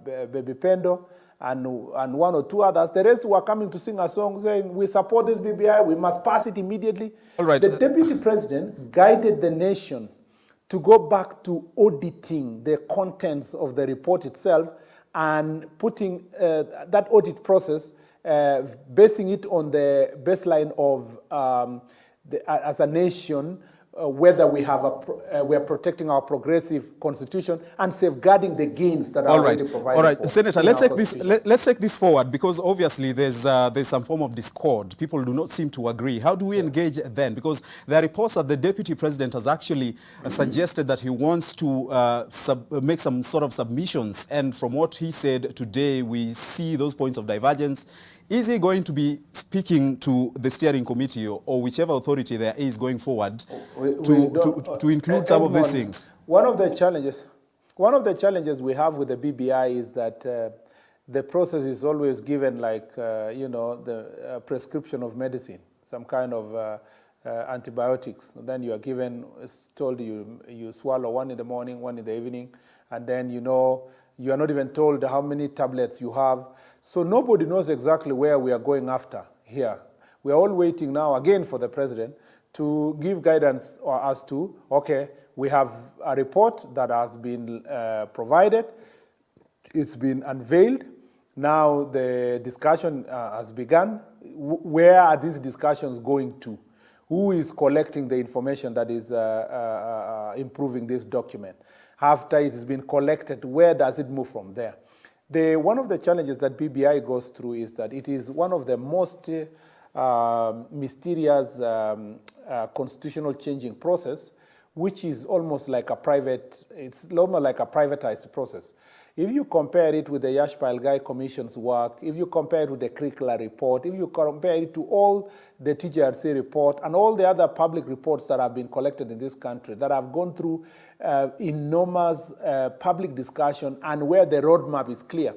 Baby Pendo, and one or two others. The rest were coming to sing a song saying, we support this BBI, we must pass it immediately. All right. The Deputy President guided the nation to go back to auditing the contents of the report itself and putting that audit process, basing it on the baseline of, as a nation, whether we have we are protecting our progressive constitution and safeguarding the gains that are already provided. All right, for Senator, let's take this forward, because obviously there's some form of discord. People do not seem to agree. How do we engage then? Because there are reports that the Deputy President has actually suggested that he wants to make some sort of submissions, and from what he said today, we see those points of divergence. Is he going to be speaking to the steering committee or whichever authority there is going forward to include some of these things? One of the challenges we have with the BBI is that the process is always given like, the prescription of medicine, some kind of antibiotics. And then you are given, it's told you swallow one in the morning, one in the evening, and then you are not even told how many tablets you have. So nobody knows exactly where we are going after here. We are all waiting now again for the President to give guidance as to, okay, we have a report that has been provided, it's been unveiled, now the discussion has begun. Where are these discussions going to? Who is collecting the information that is improving this document? After it has been collected, where does it move from there? One of the challenges that BBI goes through is that it is one of the most mysterious constitutional changing process, which is almost like a privatized process. If you compare it with the Yashpal Guy Commission's work, if you compare it with the Krikla report, if you compare it to all the TJRC report and all the other public reports that have been collected in this country that have gone through enormous public discussion and where the roadmap is clear,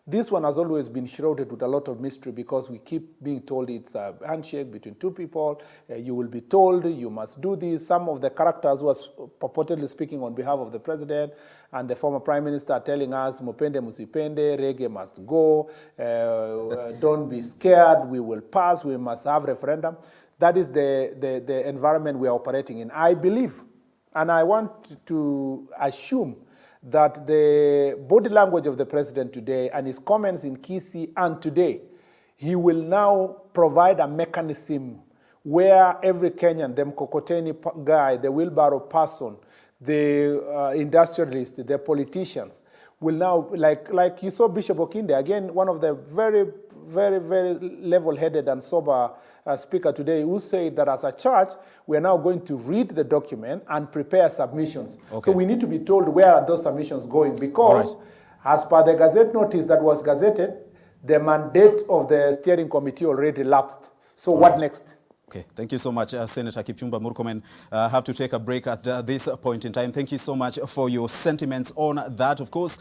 this one has always been shrouded with a lot of mystery because we keep being told it's a handshake between two people. You will be told you must do this. Some of the characters who are purportedly speaking on behalf of the president and the former prime minister are telling us, Mupende musipende, reggae must go, don't be scared, we will pass, we must have referendum. That is the environment we are operating in. I believe, and I want to assume, that the body language of the president today and his comments in Kisii and today, he will now provide a mechanism where every Kenyan, the Mkokoteni guy, the wheelbarrow person, the industrialist, the politicians, will now, like you saw Bishop Okinde, again, one of the very, very, very level-headed and sober speaker today, who said that as a church, we are now going to read the document and prepare submissions. Okay. So we need to be told where are those submissions going, because as per the Gazette notice that was gazetted, the mandate of the steering committee already lapsed. So what next? Okay, thank you so much, Senator Kipchumba Murkomen. I have to take a break at this point in time. Thank you so much for your sentiments on that. Of course,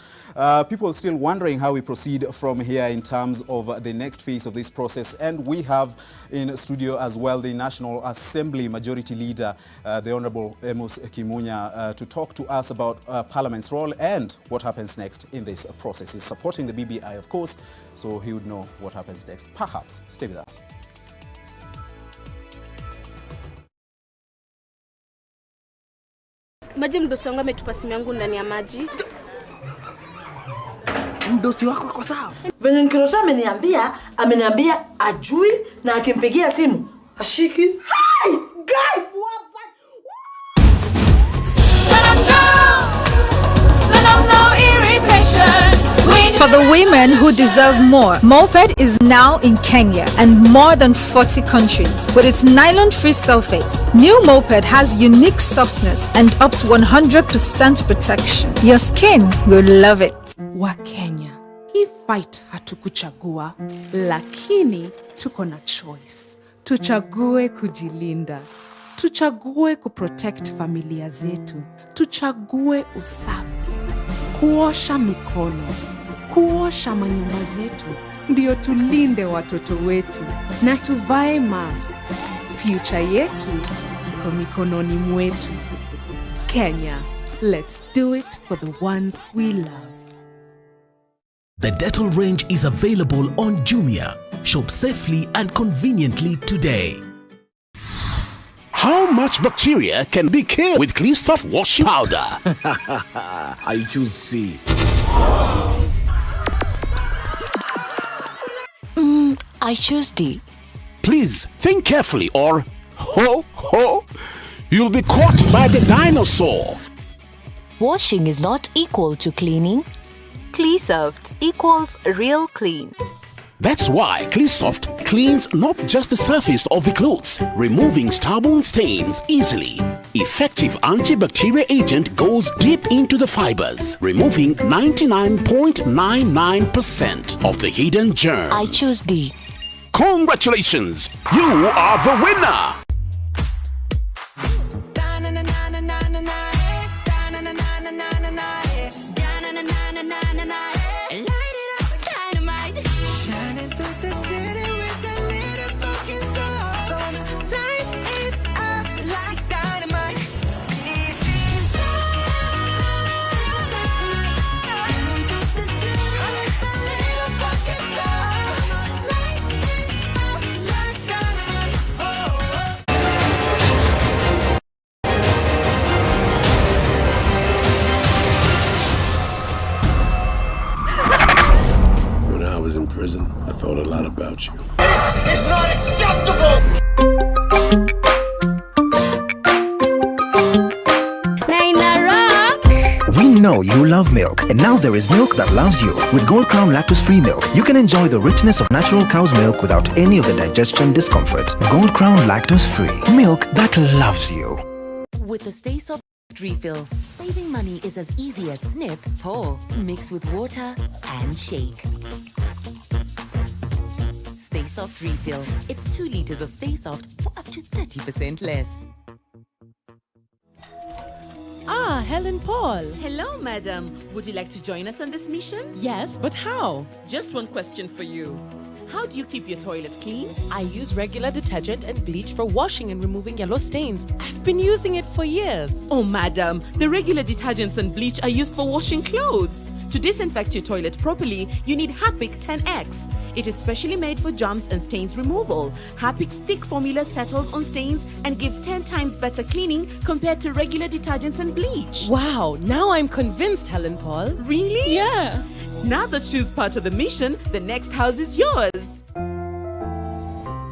people are still wondering how we proceed from here in terms of the next phase of this process. And we have in studio as well the National Assembly Majority Leader, the Honorable Amos Kimunya, to talk to us about Parliament's role and what happens next in this process. He's supporting the BBI, of course, so he would know what happens next. Perhaps. Stay with us. Maji mdosi wangu ametupa simu yangu ndani ya maji. Mdosi wako kwa sawa? Venye Nkirota ameniambia ajui na akimpigia simu ashiki. Hey! Guy! What For the women who deserve more, Moped is now in Kenya and more than 40 countries. With its nylon-free surface, new Moped has unique softness and up to 100% protection. Your skin will love it. Wakenya, hii fight hatukuchagua, lakini tuko na choice. Tuchague kujilinda. Tuchague kuprotect familia zetu. Tuchague usafi. Kuosha mikono. Kuosha manyumba zetu. Ndio tulinde watoto wetu. Na tuvae mask. Future yetu iko mikononi mwetu. Kenya, let's do it for the ones we love. The Dettol range is available on Jumia. Shop safely and conveniently today. How much bacteria can be killed with Clean Stuff washing powder? I choose C. I choose D. Please think carefully or you'll be caught by the dinosaur. Washing is not equal to cleaning. Clean-Soft equals real clean. That's why Clean-Soft cleans not just the surface of the clothes, removing stubborn stains easily. Effective antibacterial agent goes deep into the fibers, removing 99.99% of the hidden germs. I choose D. Congratulations! You are the winner! know you love milk, and now there is milk that loves you. With Gold Crown lactose-free milk, you can enjoy the richness of natural cow's milk without any of the digestion discomfort. Gold Crown lactose-free, milk that loves you. With the Stay Soft refill, saving money is as easy as snip, pour, mix with water, and shake. Stay Soft refill. It's 2 liters of Stay Soft for up to 30% less. Ah, Helen Paul. Hello, madam. Would you like to join us on this mission? Yes, but how? Just one question for you. How do you keep your toilet clean? I use regular detergent and bleach for washing and removing yellow stains. I've been using it for years. Oh, madam, the regular detergents and bleach are used for washing clothes. To disinfect your toilet properly, you need Harpic 10X. It is specially made for germs and stains removal. Harpic's thick formula settles on stains and gives 10 times better cleaning compared to regular detergents and bleach. Wow, now I'm convinced, Helen Paul. Really? Yeah. Now that she's part of the mission, the next house is yours.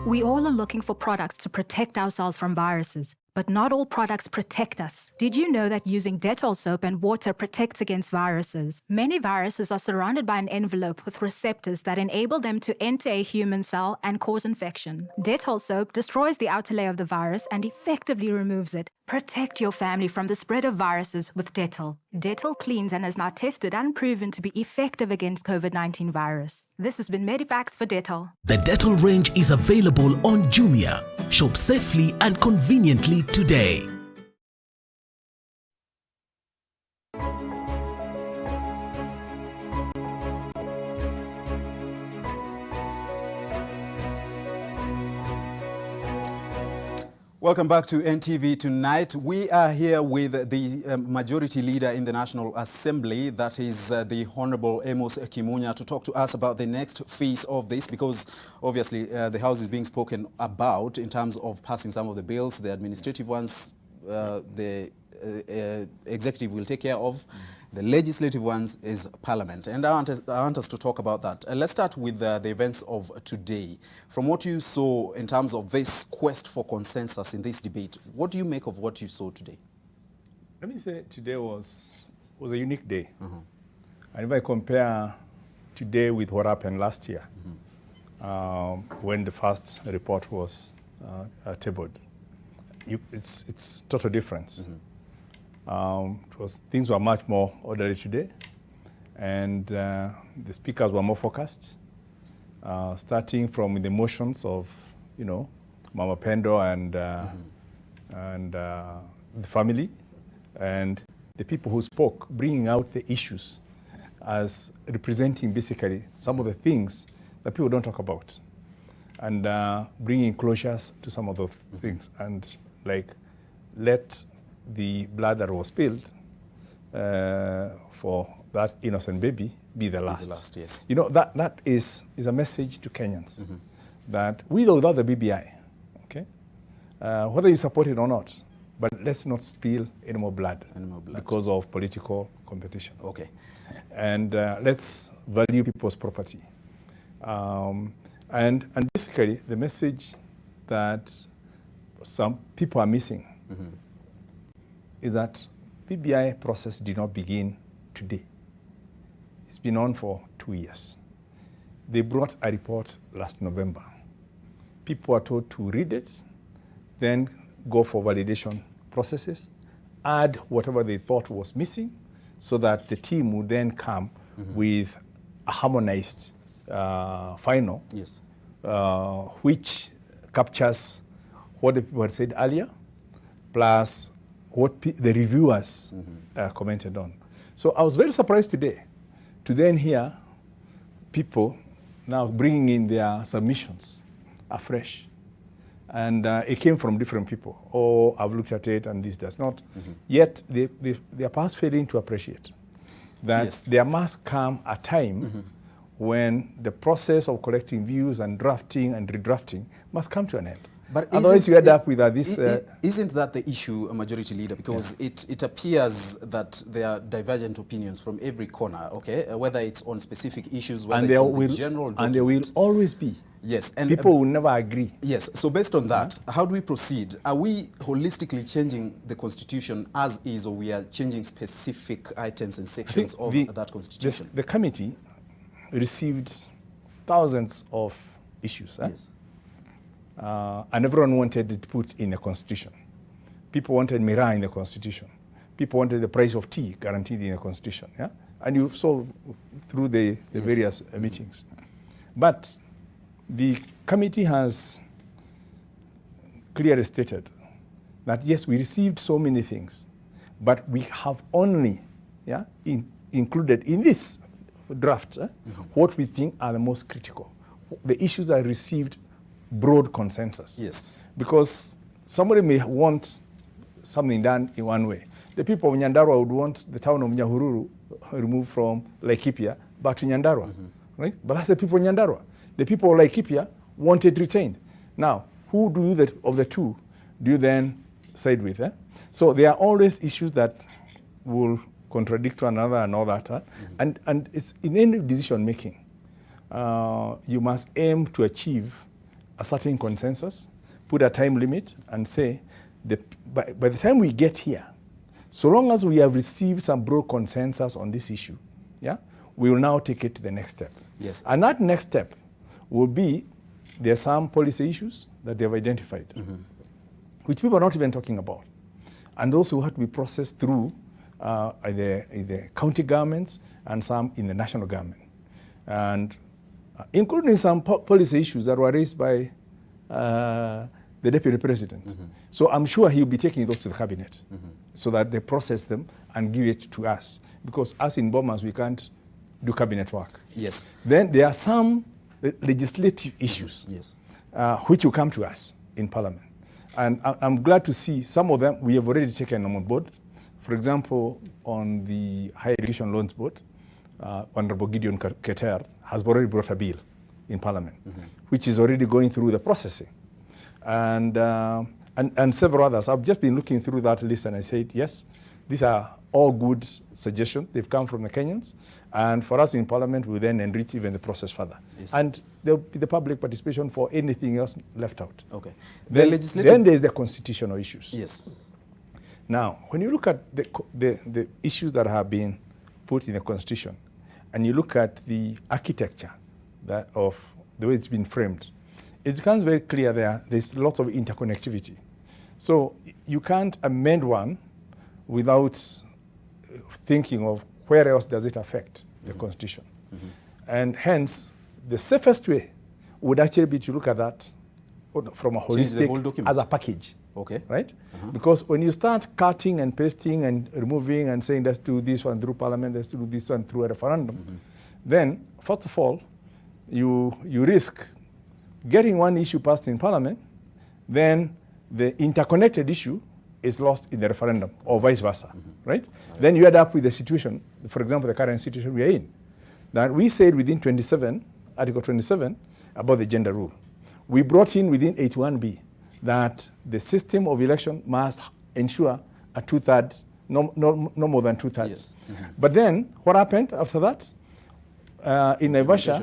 We all are looking for products to protect ourselves from viruses, but not all products protect us. Did you know that using Dettol soap and water protects against viruses? Many viruses are surrounded by an envelope with receptors that enable them to enter a human cell and cause infection. Dettol soap destroys the outer layer of the virus and effectively removes it. Protect your family from the spread of viruses with Dettol. Dettol cleans and is now tested and proven to be effective against COVID-19 virus. This has been Medifax for Dettol. The Dettol range is available on Jumia. Shop safely and conveniently today. Welcome back to NTV Tonight. We are here with the majority leader in the National Assembly, that is the Honorable Amos Kimunya, to talk to us about the next phase of this, because obviously the House is being spoken about in terms of passing some of the bills. The administrative ones, the executive will take care of. The legislative ones is Parliament. And I want us to talk about that. Let's start with the events of today. From what you saw in terms of this quest for consensus in this debate, what do you make of what you saw today? Let me say today was a unique day. And if I compare today with what happened last year, when the first report was tabled, it's total difference. Things were much more orderly today, and the speakers were more focused, starting from the motions of, Mama Pendo and the family, and the people who spoke, bringing out the issues as representing basically some of the things that people don't talk about, and bringing closures to some of those things, and let the blood that was spilled for that innocent baby be the last. Yes. That is a message to Kenyans that with or without the BBI, okay, whether you support it or not, but let's not spill any more blood because of political competition. Okay. And let's value people's property. And basically the message that some people are missing is that BBI process did not begin today. It's been on for 2 years. They brought a report last November. People are told to read it, then go for validation processes, add whatever they thought was missing, so that the team would then come with a harmonized final, which captures what the people had said earlier, plus what the reviewers commented on. So I was very surprised today to then hear people now bringing in their submissions afresh. And it came from different people. Oh, I've looked at it and this does not. Yet they are perhaps failing to appreciate that there must come a time when the process of collecting views and drafting and redrafting must come to an end. But otherwise, you end up with this. Isn't that the issue, Majority Leader? Because it appears that there are divergent opinions from every corner. Okay, whether it's on specific issues, whether it's on the general document. And there will always be. Yes, and people will never agree. Yes, so based on that, how do we proceed? Are we holistically changing the constitution as is, or we are changing specific items and sections of that constitution? The committee received thousands of issues. Yes. And everyone wanted it put in the constitution. People wanted Mira in the constitution. People wanted the price of tea guaranteed in the constitution. Yeah? And you saw through the various meetings. But the committee has clearly stated that yes, we received so many things, but we have only included in this draft what we think are the most critical. The issues that received broad consensus. Yes. Because somebody may want something done in one way. The people of Nyandarua would want the town of Nyahururu removed from Laikipia back to Nyandarua, right? But that's the people of Nyandarua. The people of Laikipia want it retained. Now, who do you of the two do you then side with? So there are always issues that will contradict one another and all that. And it's in any decision making, you must aim to achieve a certain consensus, put a time limit, and say, by the time we get here, so long as we have received some broad consensus on this issue, we will now take it to the next step. Yes. And that next step will be, there are some policy issues that they have identified, which people are not even talking about. And those will have to be processed through the county governments and some in the national government. And including some policy issues that were raised by the deputy president. So I'm sure he'll be taking those to the cabinet so that they process them and give it to us. Because us in Bomas, we can't do cabinet work. Yes. Then there are some legislative issues yes. Which will come to us in Parliament. And I'm glad to see some of them we have already taken on board. For example, on the Higher Education Loans Board, Honorable Gideon Keter has already brought a bill in Parliament, which is already going through the processing. And several others. I've just been looking through that list and I said, yes, these are all good suggestions. They've come from the Kenyans. And for us in Parliament, we then enrich even the process further. Yes. And there'll be the public participation for anything else left out. Okay. Then there's the constitutional issues. Yes. Now, when you look at the issues that have been put in the Constitution, and you look at the architecture of the way it's been framed, it becomes very clear there's lots of interconnectivity. So you can't amend one without thinking of where else does it affect the Constitution. And hence, the safest way would actually be to look at that from a holistic, as a package. Okay. Right? Because when you start cutting and pasting and removing and saying let's do this one through Parliament, let's do this one through a referendum, then first of all, you risk getting one issue passed in Parliament, then the interconnected issue is lost in the referendum, or vice versa, right? Then you end up with the situation, for example, the current situation we are in, that we said within Article 27, about the gender rule. We brought in within 81B that the system of election must ensure a two-thirds, no more than two-thirds. Yes. But then, what happened after that? In Naivasha,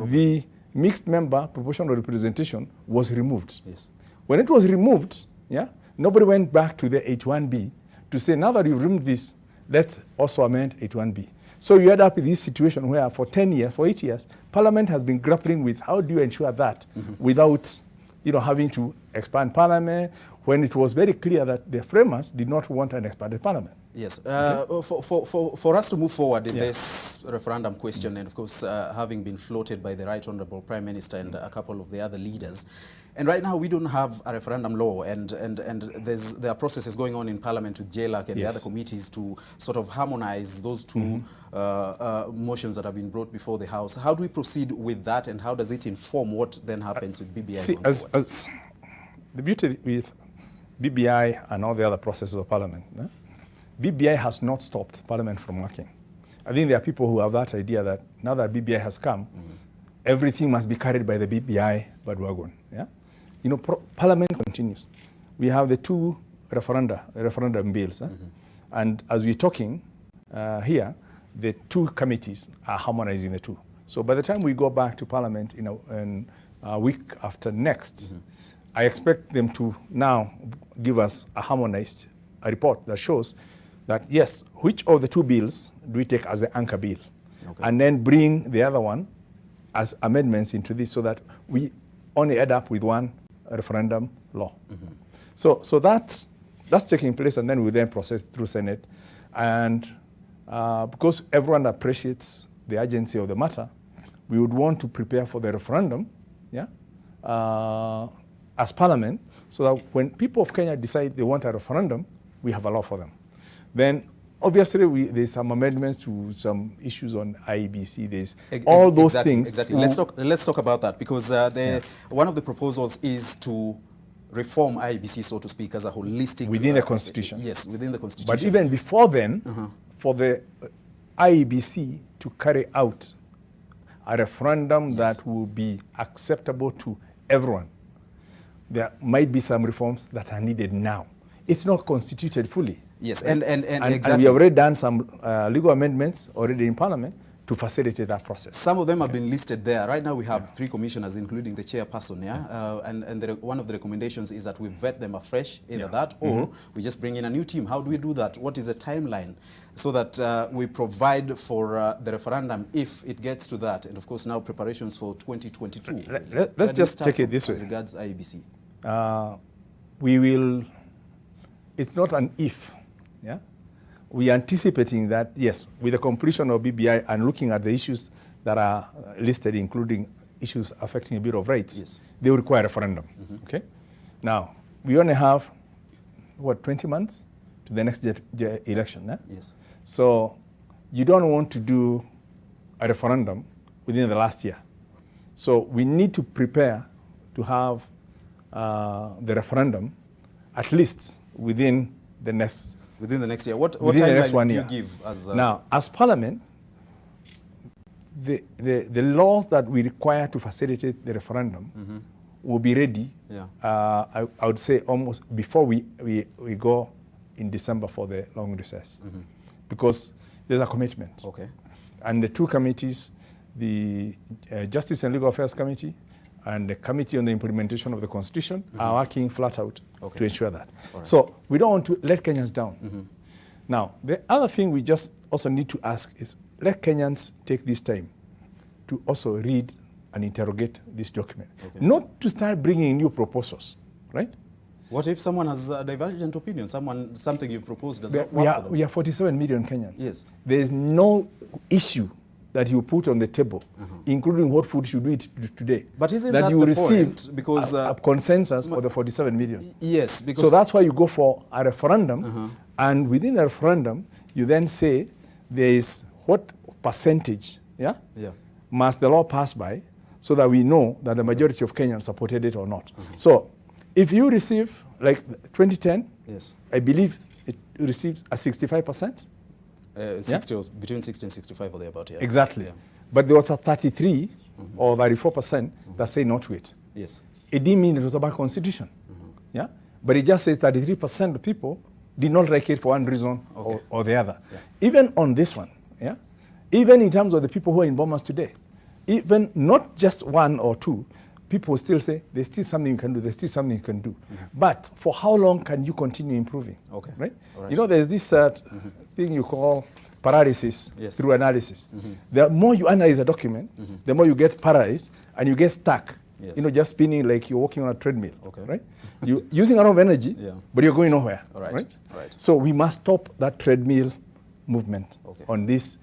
the mixed member proportional representation was removed. Yes. When it was removed, nobody went back to the 81B to say, now that you've removed this, let's also amend 81B. So you end up with this situation where for 8 years, Parliament has been grappling with how do you ensure that without having to expand Parliament, when it was very clear that the framers did not want an expanded Parliament. Yes. For us to move forward in this referendum question, and of course having been floated by the Right Honourable Prime Minister and a couple of the other leaders, and right now we don't have a referendum law, and there are processes going on in Parliament with JLAC and the other committees to sort of harmonize those two motions that have been brought before the House. How do we proceed with that, and how does it inform what then happens with BBI? See, as the beauty with BBI and all the other processes of Parliament, BBI has not stopped Parliament from working. I think there are people who have that idea that now that BBI has come, everything must be carried by the BBI bandwagon. Parliament continues. We have the two referendum bills, and as we're talking here, the two committees are harmonizing the two. So by the time we go back to Parliament in week after next, I expect them to now give us a harmonized report that shows that, yes, which of the two bills do we take as the anchor bill? And then bring the other one as amendments into this so that we only end up with one referendum law. So that's taking place, and then we then process through Senate. And because everyone appreciates the urgency of the matter, we would want to prepare for the referendum, as Parliament, so that when people of Kenya decide they want a referendum, we have a law for them. Then, obviously, there's some amendments to some issues on IEBC. There's all those things. Exactly. Let's talk about that, because one of the proposals is to reform IEBC, so to speak, as a holistic... Within the Constitution. Yes, within the Constitution. But even before then, for the IEBC to carry out a referendum that will be acceptable to everyone, there might be some reforms that are needed now. It's not constituted fully. Yes, and exactly. And we have already done some legal amendments already in Parliament to facilitate that process. Some of them have been listed there. Right now we have 3 commissioners, including the chairperson, one of the recommendations is that we vet them afresh, either that or we just bring in a new team. How do we do that? What is the timeline so that we provide for the referendum if it gets to that? And of course now preparations for 2022. Let's just take it this way. As regards IEBC. We will, it's not an if, we are anticipating that, yes, with the completion of BBI and looking at the issues that are listed, including issues affecting a Bill of Rights, they will require a referendum. Okay. Now, we only have, 20 months to the next election. Yes. So, you don't want to do a referendum within the last year. So, we need to prepare to have the referendum at least within the next year. What timeline do you give as now, as Parliament, the laws that we require to facilitate the referendum will be ready, I would say almost before we go in December for the long recess. Because there's a commitment. Okay. And the 2 committees, the Justice and Legal Affairs Committee and the Committee on the Implementation of the Constitution are working flat out to ensure that. So we don't want to let Kenyans down. Now, the other thing we just also need to ask is, let Kenyans take this time to also read and interrogate this document. Not to start bringing new proposals, right? What if someone has a divergent opinion, something you've proposed does not work for them? We are 47 million Kenyans. Yes. There is no issue that you put on the table, including what food should we eat today. But isn't that that you the receive point? Because a consensus for the 47 million. Yes. Because so that's why you go for a referendum, and within a referendum, you then say there is what percentage, must the law pass by, so that we know that the majority of Kenyans supported it or not. So if you receive, like 2010, I believe it receives a 65%. 60 or between 60 and 65 or thereabout, Exactly. But there was a 33 or 34% that say not to it. Yes. It didn't mean it was about constitution. But it just says 33% of people did not like it for one reason or the other. Even on this one, even in terms of the people who are in Bomas today, even not just 1 or 2, people still say there's still something you can do, there's still something you can do. But for how long can you continue improving? Right? You know, there's this thing you call paralysis through analysis. The more you analyze a document, the more you get paralyzed and you get stuck. You know, just spinning like you're walking on a treadmill. Right? You're using a lot of energy, but you're going nowhere. Right? So we must stop that treadmill movement on this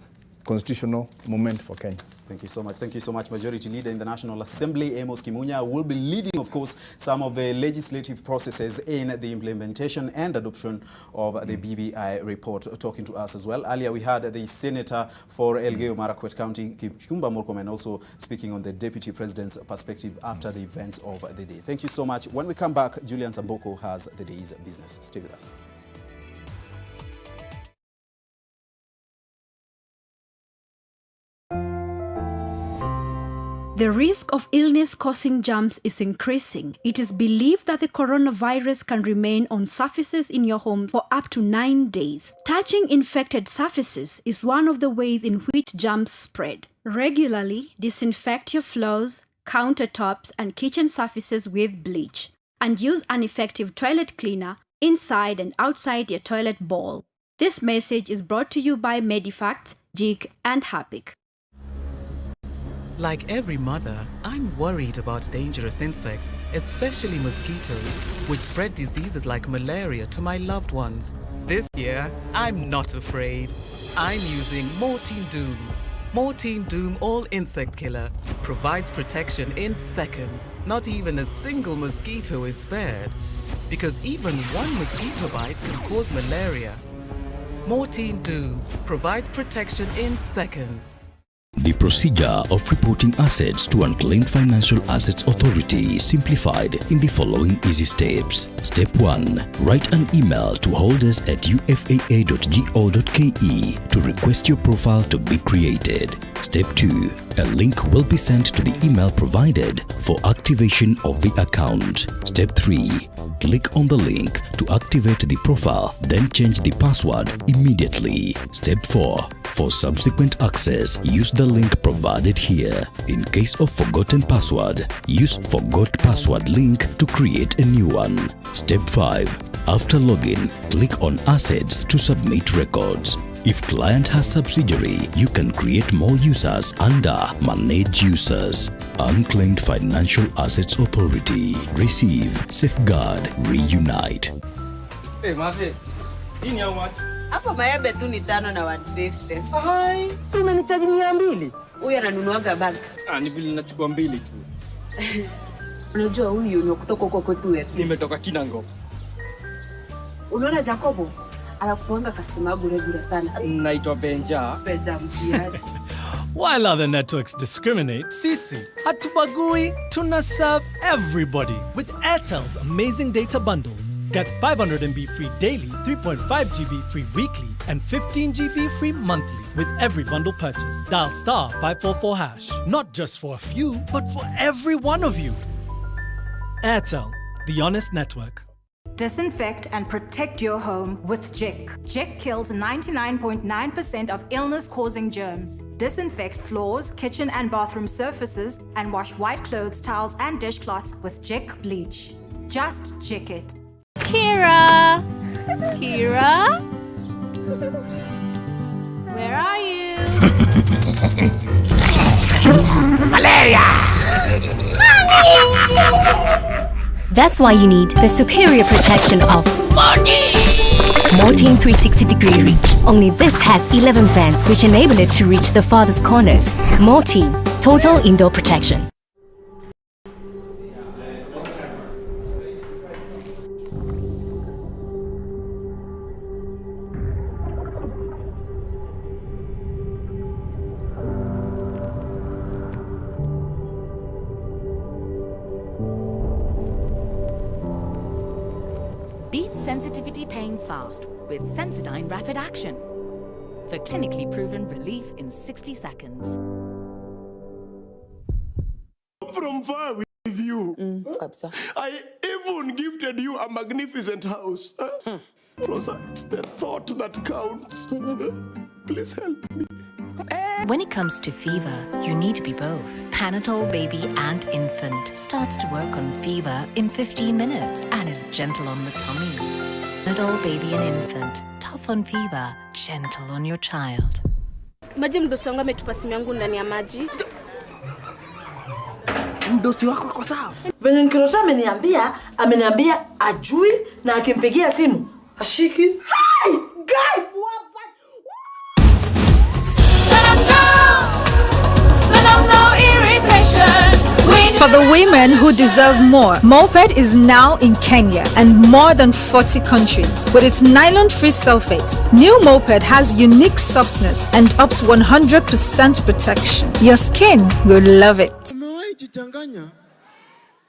constitutional moment for Kenya. Thank you so much. Thank you so much. Majority Leader in the National Assembly, Amos Kimunya, will be leading, of course, some of the legislative processes in the implementation and adoption of the BBI report, talking to us as well. Earlier, we had the Senator for Elgeyo Marakwet County, Kipchumba Murkomen, also speaking on the Deputy President's perspective after the events of the day. Thank you so much. When we come back, Julian Samboko has the day's business. Stay with us. The risk of illness-causing germs is increasing. It is believed that the coronavirus can remain on surfaces in your home for up to 9 days. Touching infected surfaces is one of the ways in which germs spread. Regularly disinfect your floors, countertops, and kitchen surfaces with bleach. And use an effective toilet cleaner inside and outside your toilet bowl. This message is brought to you by Medifacts, JIC, and Hapic. Like every mother, I'm worried about dangerous insects, especially mosquitoes, which spread diseases like malaria to my loved ones. This year, I'm not afraid. I'm using Mortein Doom. Mortein Doom All Insect Killer provides protection in seconds. Not even a single mosquito is spared, because even one mosquito bite can cause malaria. Mortein Doom provides protection in seconds. The procedure of reporting assets to Unclaimed Financial Assets Authority is simplified in the following easy steps. Step 1. Write an email to holders@ufaa.go.ke to request your profile to be created. Step 2. A link will be sent to the email provided for activation of the account. Step 3. Click on the link to activate the profile, then change the password immediately. Step 4. For subsequent access, use the link provided here. In case of forgotten password, use forgot password link to create a new one. Step 5. After login, click on Assets to submit records. If client has subsidiary, you can create more users under Manage Users. Unclaimed Financial Assets Authority. Receive, safeguard, reunite. Hey, Mazi, ini how much? Hapo maembe tu ni 5 na 150. Hai, si umenichaji 200. Huyu ananunuaga bag. Ni vile nachukua 2 tu. Unajua huyu ni kutoka huko kwetu wetu. Nimetoka Kinango. Unaona Jacobo? Anakuanga customer regular sana. Naitwa Benja. Benja mtiaji. While other networks discriminate, sisi hatubagui, tuna serve everybody with Airtel's amazing data bundles. Get 500 MB free daily, 3.5 GB free weekly, and 15 GB free monthly with every bundle purchase. Dial *544#. Not just for a few, but for every one of you. Airtel, the honest network. Disinfect and protect your home with JIC. JIC kills 99.9% of illness-causing germs. Disinfect floors, kitchen and bathroom surfaces, and wash white clothes, towels, and dishcloths with JIC bleach. Just JIC it. Kira! Kira? Where are you? Malaria! That's why you need the superior protection of Mortein 360-degree reach. Only this has 11 vents which enable it to reach the farthest corners. Mortein, total indoor protection. Beat sensitivity pain fast with Sensodyne Rapid Action for clinically proven relief in 60 seconds. From far with you. I even gifted you a magnificent house. Rosa, it's the thought that counts. Please help me. When it comes to fever, you need to be both. Panadol Baby and Infant starts to work on fever in 15 minutes and is gentle on the tummy. Panadol Baby and Infant, tough on fever, gentle on your child. Maji mdosi wangu ametupa simu yangu ndani ya maji. Mdosi wako kwa sawa. Venye Nkirota ameniambia ajui na akimpigia simu ashiki. Hi, guy, what the? For the women who deserve more, Moped is now in Kenya and more than 40 countries. With its nylon-free surface, new Moped has unique softness and up to 100% protection. Your skin will love it. Umewahi jichanganya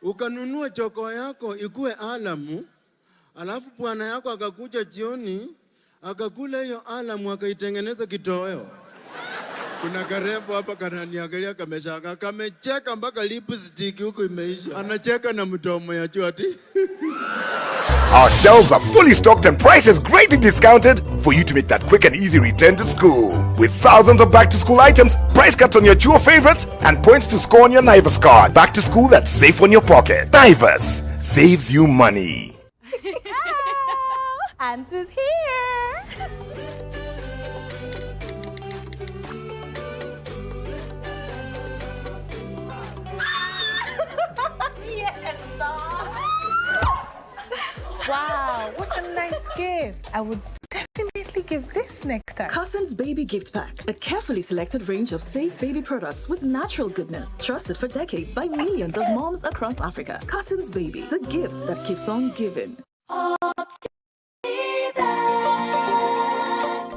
ukanunua choko yako ikue alamu, alafu bwana yako akakuja jioni akakula hiyo alamu akaitengeneza kitoweo. Kuna karembo hapa kananiangalia kameshanga, kamecheka mpaka lipstick huko imeisha. Anacheka na mdomo ya juu ati. Our shelves are fully stocked and prices greatly discounted for you to make that quick and easy return to school. With thousands of back-to-school items, price cuts on your Jewel favorites, and points to score on your Naivas card. Back to school that's safe on your pocket. Naivas saves you money. Answer's here. Yes. Wow, what a nice gift. I would definitely give this next time. Cousins Baby Gift Pack, a carefully selected range of safe baby products with natural goodness, trusted for decades by millions of moms across Africa. Cousins Baby, the gift that keeps on giving.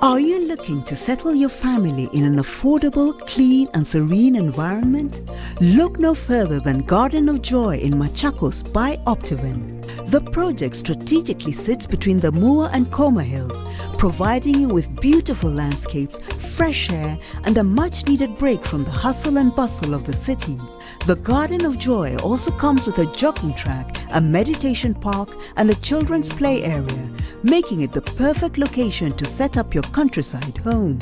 Are you looking to settle your family in an affordable, clean and serene environment? Look no further than Garden of Joy in Machakos by Optiven. The project strategically sits between the Mua and Koma Hills, providing you with beautiful landscapes, fresh air and a much-needed break from the hustle and bustle of the city. The Garden of Joy also comes with a jogging track, a meditation park and a children's play area, making it the perfect location to set up your countryside home.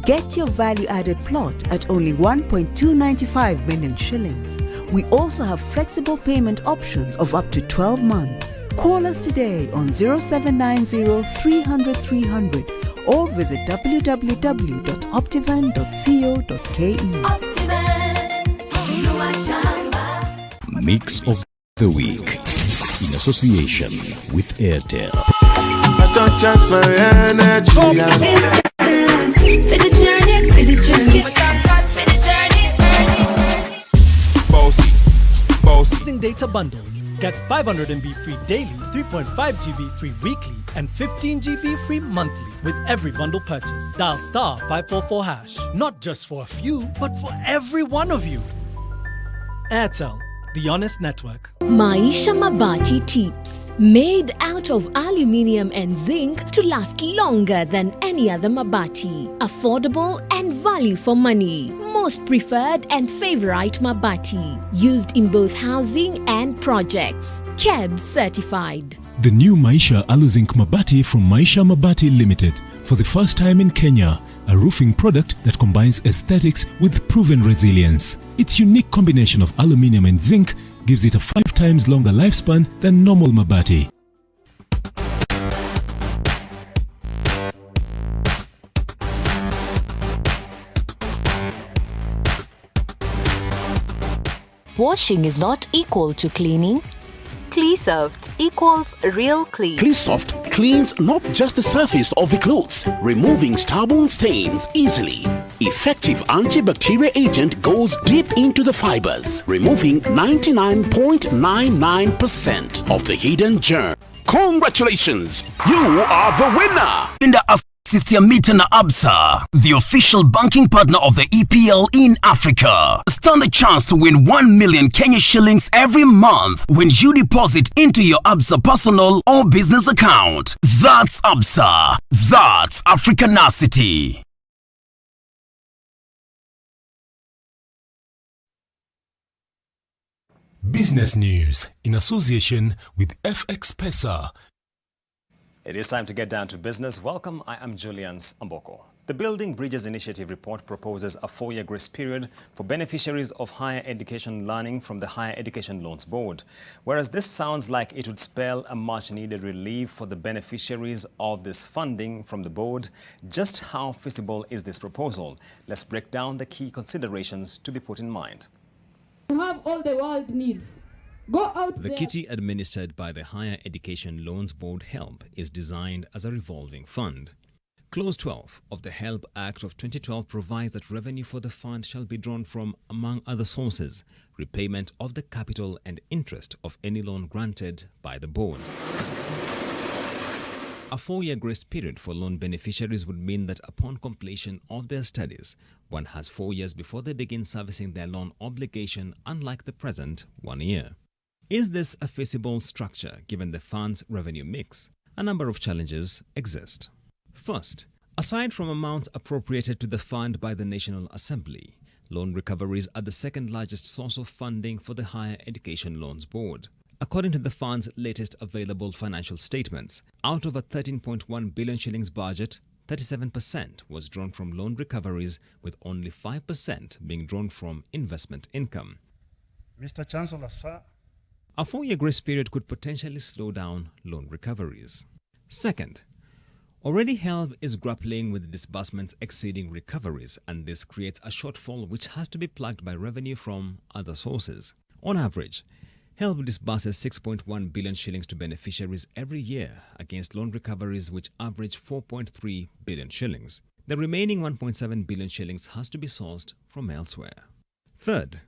Get your value-added plot at only 1.295 million shillings. We also have flexible payment options of up to 12 months. Call us today on 0790 300 300 or visit www.optivan.co.ke. Mix of the Week in association with Airtel. I don't charge my energy. Using data bundles. Get 500 MB free daily, 3.5 GB free weekly, and 15 GB free monthly with every bundle purchase. Dial *544#. Not just for a few, but for every one of you. Airtel, the honest network. Maisha Mabati Tips. Made out of aluminium and zinc to last longer than any other mabati. Affordable and value for money. Most preferred and favorite mabati. Used in both housing and projects. KEBS certified. The new Maisha Aluzinc Mabati from Maisha Mabati Limited. For the first time in Kenya, a roofing product that combines aesthetics with proven resilience. Its unique combination of aluminium and zinc gives it a 5 times longer lifespan than normal mabati. Washing is not equal to cleaning. CleanSoft equals real clean. CleanSoft cleans not just the surface of the clothes, removing stubborn stains easily. Effective antibacterial agent goes deep into the fibers, removing 99.99% of the hidden germ. Congratulations! You are the winner! In the Assistia Meter na Absa, the official banking partner of the EPL in Africa. Stand a chance to win 1 million Kenya shillings every month when you deposit into your Absa personal or business account. That's Absa. That's Africanacity. Business news in association with FX Pesa. It is time to get down to business. Welcome, I am Julian Amboko. The Building Bridges Initiative report proposes a 4-year grace period for beneficiaries of higher education learning from the Higher Education Loans Board. Whereas this sounds like it would spell a much-needed relief for the beneficiaries of this funding from the board, just how feasible is this proposal? Let's break down the key considerations to be put in mind. You have all the world needs. Go out The kitty administered by the Higher Education Loans Board HELP is designed as a revolving fund. Clause 12 of the HELP Act of 2012 provides that revenue for the fund shall be drawn from, among other sources, repayment of the capital and interest of any loan granted by the board. A 4-year grace period for loan beneficiaries would mean that upon completion of their studies, one has 4 years before they begin servicing their loan obligation, unlike the present 1 year. Is this a feasible structure given the fund's revenue mix? A number of challenges exist. First, aside from amounts appropriated to the fund by the National Assembly, loan recoveries are the second largest source of funding for the Higher Education Loans Board. according to the fund's latest available financial statements. Out of a 13.1 billion shillings budget, 37% was drawn from loan recoveries, with only 5% being drawn from investment income. Mr. Chancellor, sir. A 4-year grace period could potentially slow down loan recoveries. Second, already HELB is grappling with disbursements exceeding recoveries, and this creates a shortfall which has to be plugged by revenue from other sources. On average, HELB disburses 6.1 billion shillings to beneficiaries every year against loan recoveries which average 4.3 billion shillings. The remaining 1.7 billion shillings has to be sourced from elsewhere. Third,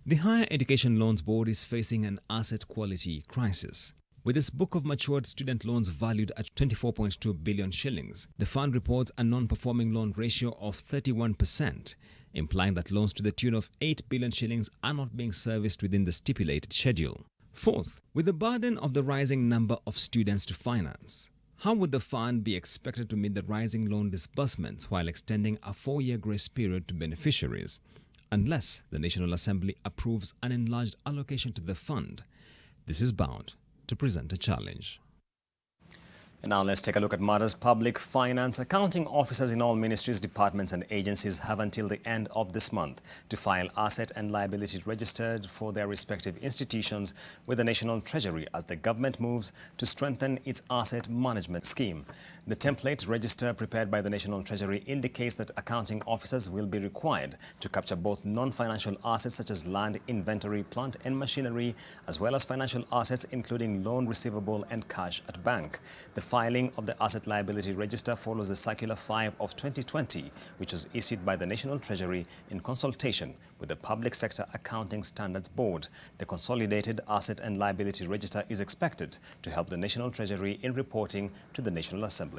the Higher Education Loans Board is facing an asset quality crisis. With its book of matured student loans valued at 24.2 billion shillings, the fund reports a non-performing loan ratio of 31%, implying that loans to the tune of 8 billion shillings are not being serviced within the stipulated schedule. Fourth, with the burden of the rising number of students to finance, how would the fund be expected to meet the rising loan disbursements while extending a 4-year grace period to beneficiaries? Unless the National Assembly approves an enlarged allocation to the fund, this is bound to present a challenge. And now let's take a look at matters public finance. Accounting officers in all ministries, departments and agencies have until the end of this month to file asset and liability registered for their respective institutions with the National Treasury as the government moves to strengthen its asset management scheme. The template register prepared by the National Treasury indicates that accounting officers will be required to capture both non-financial assets such as land, inventory, plant and machinery, as well as financial assets including loan receivable and cash at bank. The filing of the Asset Liability Register follows the Circular 5 of 2020, which was issued by the National Treasury in consultation with the Public Sector Accounting Standards Board. The Consolidated Asset and Liability Register is expected to help the National Treasury in reporting to the National Assembly.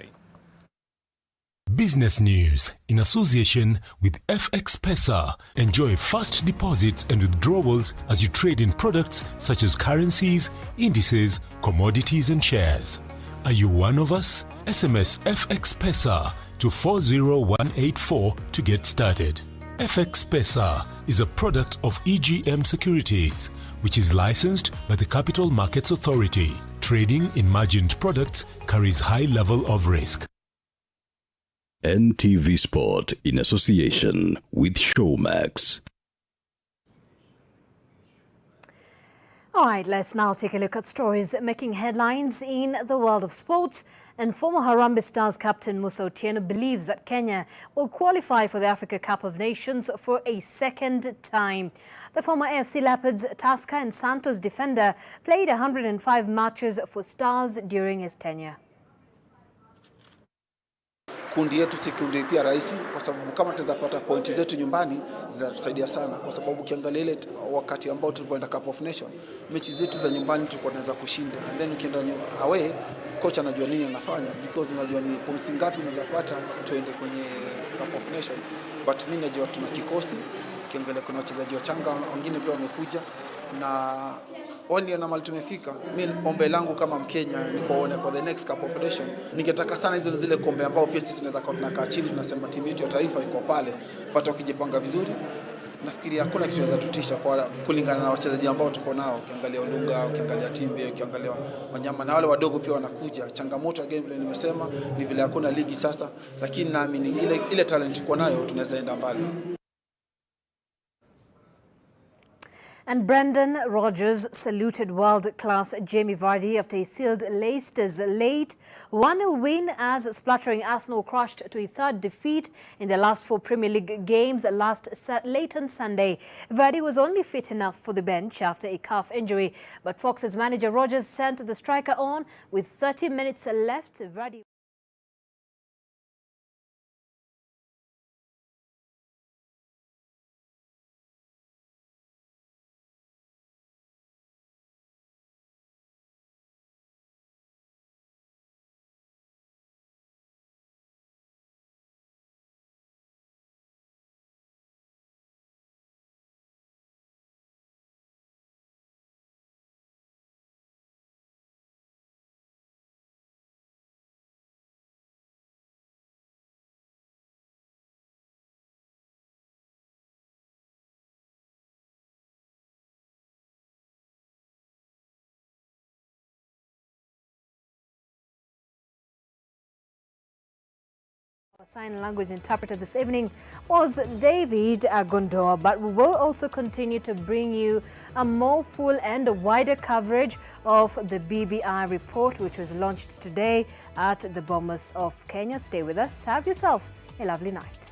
Business news in association with FX Pesa. Enjoy fast deposits and withdrawals as you trade in products such as currencies, indices, commodities and shares. Are you one of us? SMS FX Pesa to 40184 to get started. FX Pesa is a product of EGM Securities, which is licensed by the Capital Markets Authority. Trading in margined products carries high level of risk. NTV Sport in association with Showmax. All right, let's now take a look at stories making headlines in the world of sports. And former Harambee Stars captain Musa Otieno believes that Kenya will qualify for the Africa Cup of Nations for a second time. The former AFC Leopards, Tusker and Santos defender played 105 matches for Stars during his tenure. Kundi yetu si kundi pia rahisi, kwa sababu kama tutapata pointi zetu nyumbani zitatusaidia sana, kwa sababu ukiangalia ile wakati ambao tulipoenda Cup of Nation, mechi zetu za nyumbani tulikuwa tunaweza kushinda, and then ukienda away coach anajua nini anafanya, because unajua ni points ngapi unaweza pata tuende kwenye Cup of Nation. But mimi najua tuna kikosi, ukiangalia kuna wachezaji wachanga wengine pia wamekuja na oni na mali tumefika. Mimi ombe langu kama Mkenya ni kuona kwa the next Cup of Nation. Ningetaka sana hizo zile kombe ambao pia sisi tunaweza tunakaa chini tunasema timu yetu ya taifa iko pale. Pata ukijipanga vizuri. Nafikiri hakuna kitu kinaweza tutisha kwa kulingana na wachezaji ambao tuko nao. Ukiangalia Olunga, ukiangalia Timbe, ukiangalia Wanyama na wale wadogo pia wanakuja. Changamoto again vile nimesema ni vile hakuna ligi sasa, lakini naamini ile talent tuko nayo tunaweza enda mbali. And Brendan Rodgers saluted world-class Jamie Vardy after he sealed Leicester's late 1-0 win as splattering Arsenal crushed to a third defeat in their last 4 Premier League games late on Sunday. Vardy was only fit enough for the bench after a calf injury, but Fox's manager Rodgers sent the striker on with 30 minutes left. Vardy Sign language interpreter this evening was David Gondor, but we will also continue to bring you a more full and a wider coverage of the BBI report, which was launched today at the Bomas of Kenya. Stay with us. Have yourself a lovely night.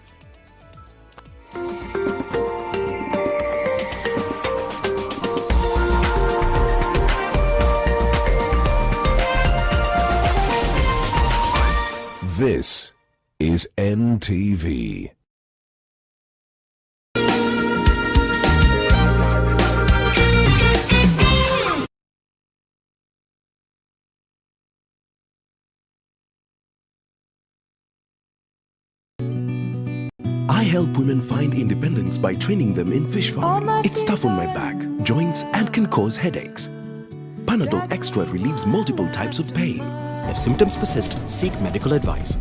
This is NTV. I help women find independence by training them in fish farming. It's tough on my back, joints, and can cause headaches. Panadol Extra relieves multiple types of pain. If symptoms persist, seek medical advice.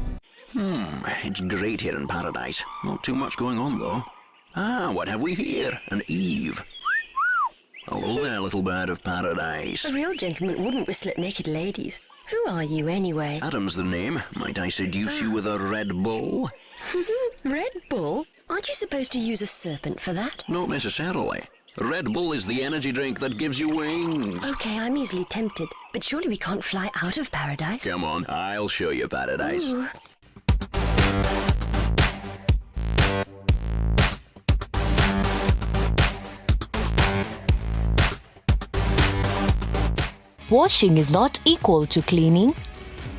It's great here in paradise. Not too much going on, though. What have we here? An Eve. Hello there, little bird of paradise. A real gentleman wouldn't whistle at naked ladies. Who are you, anyway? Adam's the name. Might I seduce you with a Red Bull? Red Bull? Aren't you supposed to use a serpent for that? Not necessarily. Red Bull is the energy drink that gives you wings. Okay, I'm easily tempted. But surely we can't fly out of paradise? Come on, I'll show you paradise. Ooh. Washing is not equal to cleaning.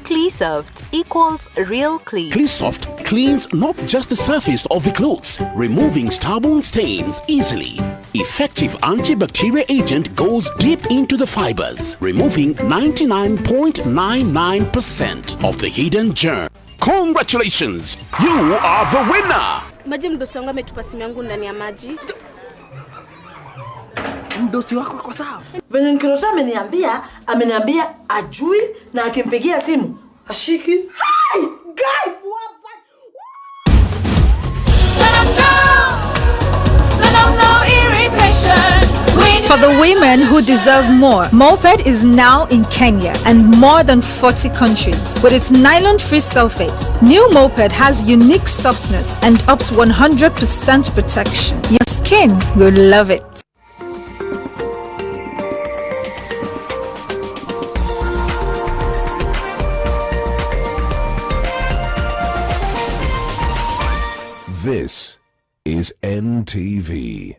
CleanSoft equals real clean. CleanSoft cleans not just the surface of the clothes, removing stubborn stains easily. Effective antibacterial agent goes deep into the fibers, removing 99.99% of the hidden germ. Congratulations! You are the winner! Maji mdosi wangu ametupa simu yangu ndani ya maji. Mdosi wako kwa sawa. Venye Nkirota ameniambia ajui na akimpigia simu ashiki. Hey! Guy, what the? For the women who deserve more, Moped is now in Kenya and more than 40 countries. With its nylon-free surface, new Moped has unique softness and up to 100% protection. Your skin will love it. This is NTV.